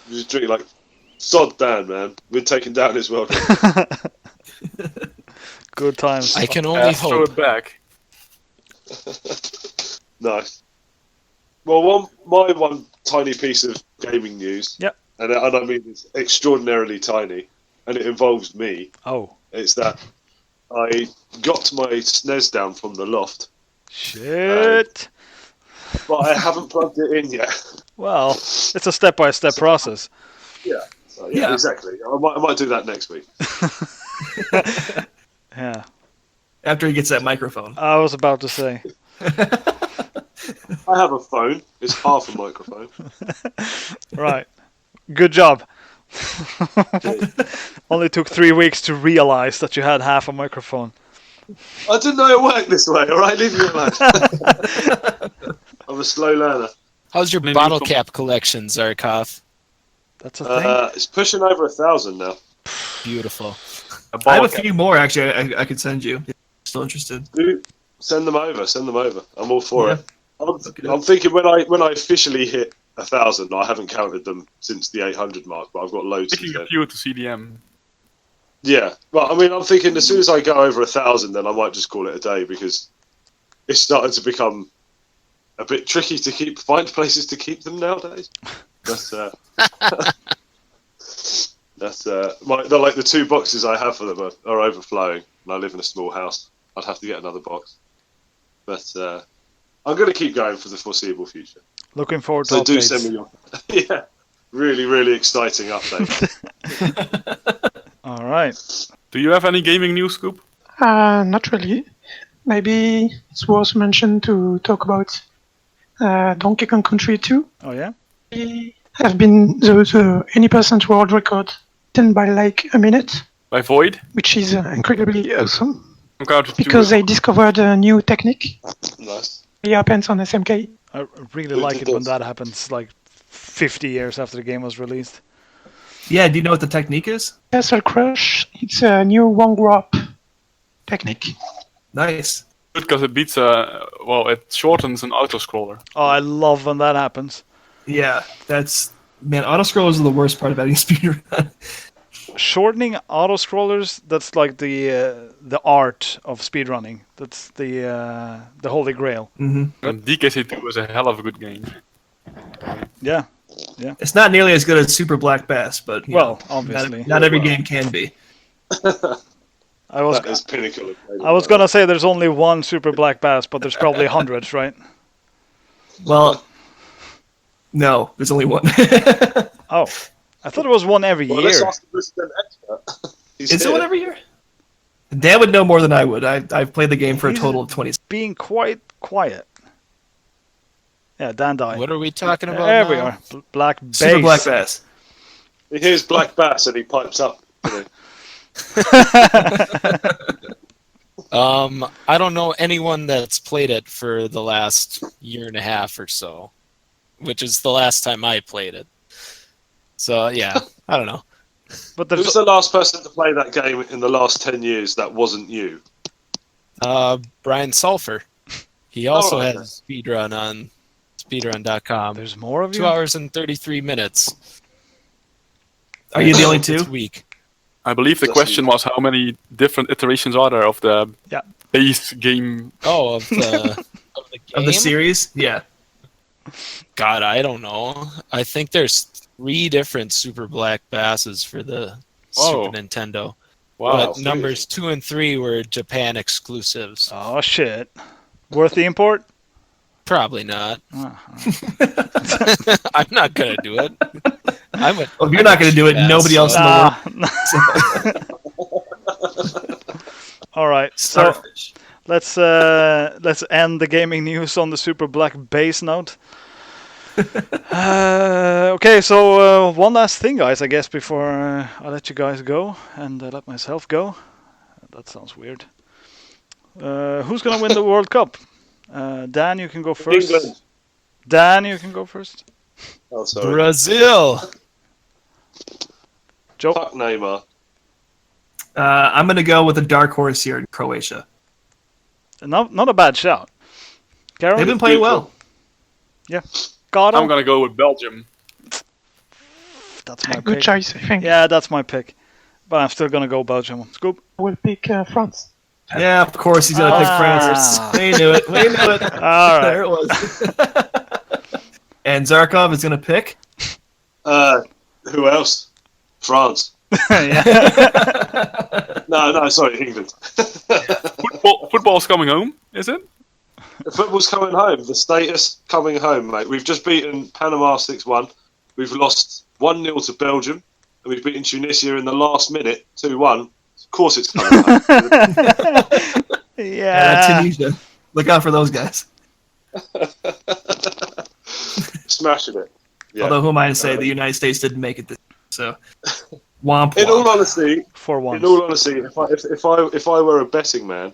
You just drink like sod Dan, man. We're taking down his world. Good times. I can only Throw hope. it back. Nice. Well, my one tiny piece of gaming news. Yep. And I mean it's extraordinarily tiny, and it involves me. Oh. It's that I got my SNES down from the loft, Shit. but I haven't plugged it in yet. Well, it's a step-by-step process. Yeah. So, yeah, exactly. I might do that next week. Yeah. After he gets that microphone. I was about to say. I have a phone. It's half a microphone. Right. Good job. Only took 3 weeks to realize that you had half a microphone. I didn't know it worked this way. All right, leave me alone. I'm a slow learner. How's your bottle cap collection, Zarkov? That's a thing. It's pushing over 1,000 now. Beautiful. I have a few more, actually, I could send you. If you're still interested. Dude, send them over. I'm all for it. I'm thinking when I officially hit 1,000, I haven't counted them since the 800 mark, but I've got loads. Picking a few to CDM. Yeah, but I mean, I'm thinking as soon as I go over 1,000, then I might just call it a day because it's starting to become a bit tricky to find places to keep them nowadays. That's like the 2 boxes I have for them are overflowing, and I live in a small house. I'd have to get another box, but I'm going to keep going for the foreseeable future. Looking forward to So updates. do send me your really, really exciting update. All right. Do you have any gaming news, Scoop? Not really. Maybe it's worth mention to talk about Donkey Kong Country 2. Oh yeah. We have been the any percent world record beaten by like a minute, By Void? which is incredibly awesome Encounter 2. because they discovered a new technique. Nice. It happens on SMK. I really like it when that happens, like 50 years after the game was released. Yeah, do you know what the technique is? Castle Crush. It's a new one-drop technique. Nice. Good because it beats it shortens an auto-scroller. Oh, I love when that happens. Yeah, man, auto-scrollers are the worst part about any speedrun. Shortening auto-scrollers, that's like the art of speedrunning. That's the holy grail. Mm-hmm. And DKC2 is a hell of a good game. Yeah. It's not nearly as good as Super Black Bass, but obviously. not every game can be. I was That is pinnacle. gonna say there's only one Super Black Bass, but there's probably hundreds, right? Well, no, there's only one. Oh, I thought it was one every Well, year. let's ask the resident expert. He's Is it here. one every year? Dan would know more than I would. I've played the game for a He's- total of 20. Being quite quiet. Yeah, Dan died. What are we talking about There now? we are. Black Bass. Super Black Bass. He hears Black Bass and he pipes up. You know. I don't know anyone that's played it for the last year and a half or so, which is the last time I played it. So yeah, I don't know. But Who's there's the last person to play that game in the last 10 years that wasn't you? Brian Sulfur. He also Oh, okay. has speedrun on speedrun.com. there's more of you. 2 hours and 33 minutes. Are you the only two? This week. I believe the That's question neat. was how many different iterations are there of the Yeah. base game. Oh, of the Of the game? series? Yeah. God, I don't know. I think there's 3 different Super Black Basses for the Whoa. Super Nintendo. Wow. But numbers 2 and 3 were Japan exclusives. Oh shit. Worth the import? Probably not. Oh, I'm not gonna do it. Well, if you're not going to do it, Yeah, nobody else in the world. All right. So Starfish. let's end the gaming news on the Super Black Bass note. Okay, so one last thing, guys, I guess, before I let you guys go and let myself go. That sounds weird. Who's gonna win the World Cup? Dan, you can go first. England. Dan, you can go first. Oh, sorry. Brazil. Joe. Fuck Neymar. I'm going to go with a dark horse here in Croatia. Not a bad shout. Carol? They've been playing well. Got I'm gonna go with Belgium. That's my Good pick. choice, I think. Yeah, that's my pick. But I'm still gonna go Belgium. Scoop. I will pick France. Yeah, of course he's going to pick France. We knew it. We knew it. All There right. it was. And Zarkov is going to pick? Who else? France. Yeah. No, sorry, England. Football's coming home, is it? The football's coming home. The status coming home, mate. We've just beaten Panama 6-1. We've lost 1-0 to Belgium. And we've beaten Tunisia in the last minute, 2-1. Of course it's coming home. Yeah. Tunisia. Look out for those guys. Smashing it. Yeah. Although, who am I to say the United States didn't make it this so womp In all womp. honesty, For once. if I were a betting man,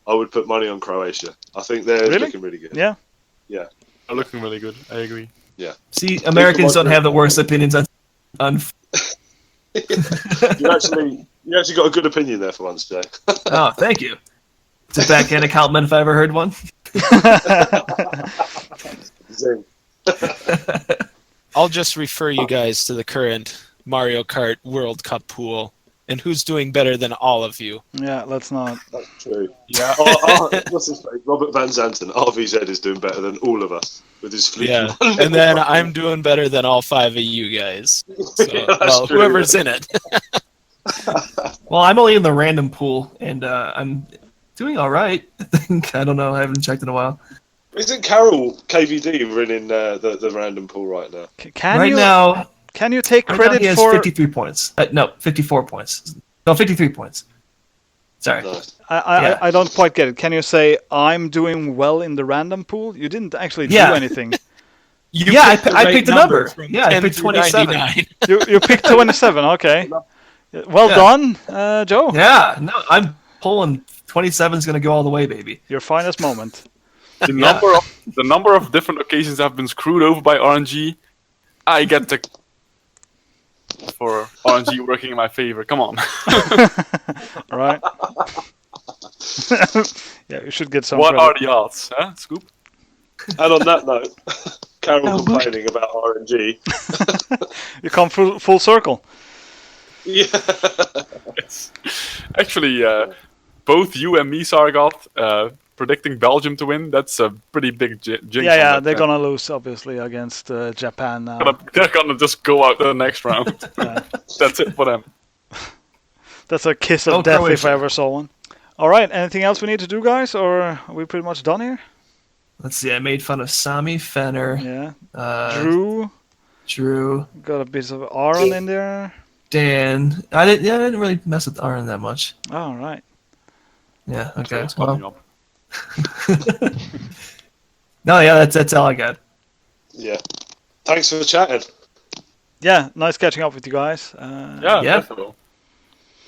I would put money on Croatia. I think they're Really? looking really good. Yeah. Yeah. They're looking really good. I agree. See, Americans don't have the worst opinions on You actually got a good opinion there for once, Jay. Oh, thank you. It's a backhanded compliment if I ever heard one. Zing. I'll just refer you guys to the current Mario Kart World Cup pool and who's doing better than all of you. Yeah, let's not. That's true. Yeah. What's his name? Robert Van Zanten. RVZ is doing better than all of us with his fleet. Yeah. And then I'm doing better than all 5 of you guys. So, Yeah, that's well, true. whoever's in it. Well, I'm only in the random pool, and I'm doing all right. I think. I don't know. I haven't checked in a while. Isn't Carol KVD running the random pool right now? Can you now, can you take right now credit he has for 53 points. No, 54 points. No, 53 points. Sorry. Nice. I don't quite get it. Can you say I'm doing well in the random pool? You didn't actually do Yeah. anything. I right picked a number. from Yeah, I 10 picked through 27. 99. You picked 27. Okay. Well Yeah. done, Joe. Yeah, no, I'm pulling 27 is going to go all the way, baby. Your finest moment. The number of different occasions I've been screwed over by RNG, I get to for RNG working in my favor. Come on. All right. Yeah, you should get some What credit. are the odds, huh, Scoop? And on that note, Carol Oh, bush. complaining about RNG. You come full circle. Yeah. It's actually both you and me, Sargoth, predicting Belgium to win. That's a pretty big jinx. Yeah, on they're that. gonna lose obviously against Japan now. They're gonna just go out the next round. Yeah. That's it for them. That's a kiss of Oh, death if Croatia. I ever saw one. All right, anything else we need to do, guys, or are we pretty much done here? Let's see. I made fun of Sami, Fenner, Yeah. Drew, Got a bit of Aaron in there. Dan. I didn't really mess with Aaron that much. All right. Yeah. So Okay. it's coming up. No. Yeah. That's all I got. Yeah. Thanks for chatting. Yeah, nice catching up with you guys. Yeah, Yeah. definitely.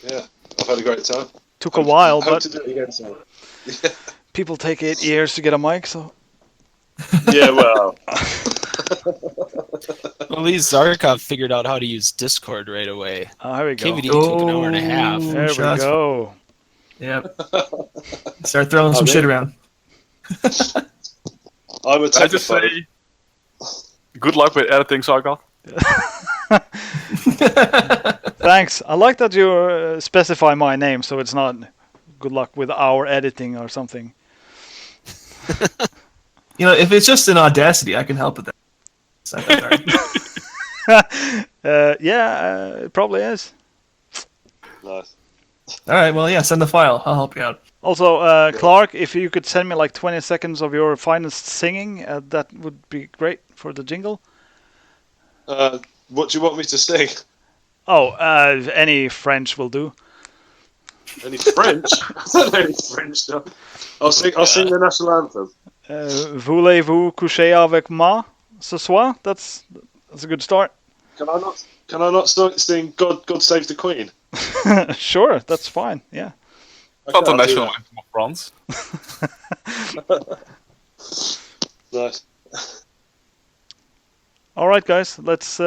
Yeah. I've had a great time. Took a while, Hope but to do it again soon. people take 8 years to get a mic, so Yeah, well. Well, at least Zarkov figured out how to use Discord right away. here we go. KVD took an hour and a half. There we Shots go. Yep. Start throwing some Okay. shit around. I'm a I just technophobe. say, good luck with editing, Sargoth. Thanks. I like that you specify my name, so it's not good luck with our editing or something. You know, if it's just an Audacity, I can help with that. So, sorry. It probably is. Nice. All right. Well, yeah. Send the file. I'll help you out. Also, Clark, if you could send me like 20 seconds of your finest singing, that would be great for the jingle. What do you want me to sing? Oh, any French will do. Any French? I don't know any French stuff. I'll sing the national anthem. Voulez-vous coucher avec moi ce soir? That's a good start. Can I not sing God Save the Queen? Sure, that's fine. Yeah. It's not the I'll do national that. anthem of France. Nice. All right, guys. Let's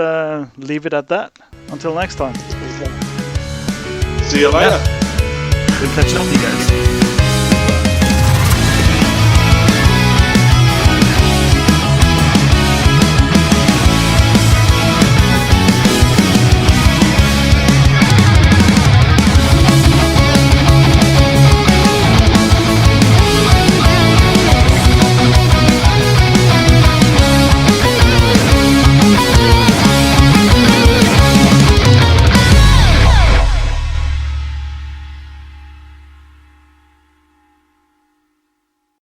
leave it at that. Until next time. See you later. Good catching up with you guys.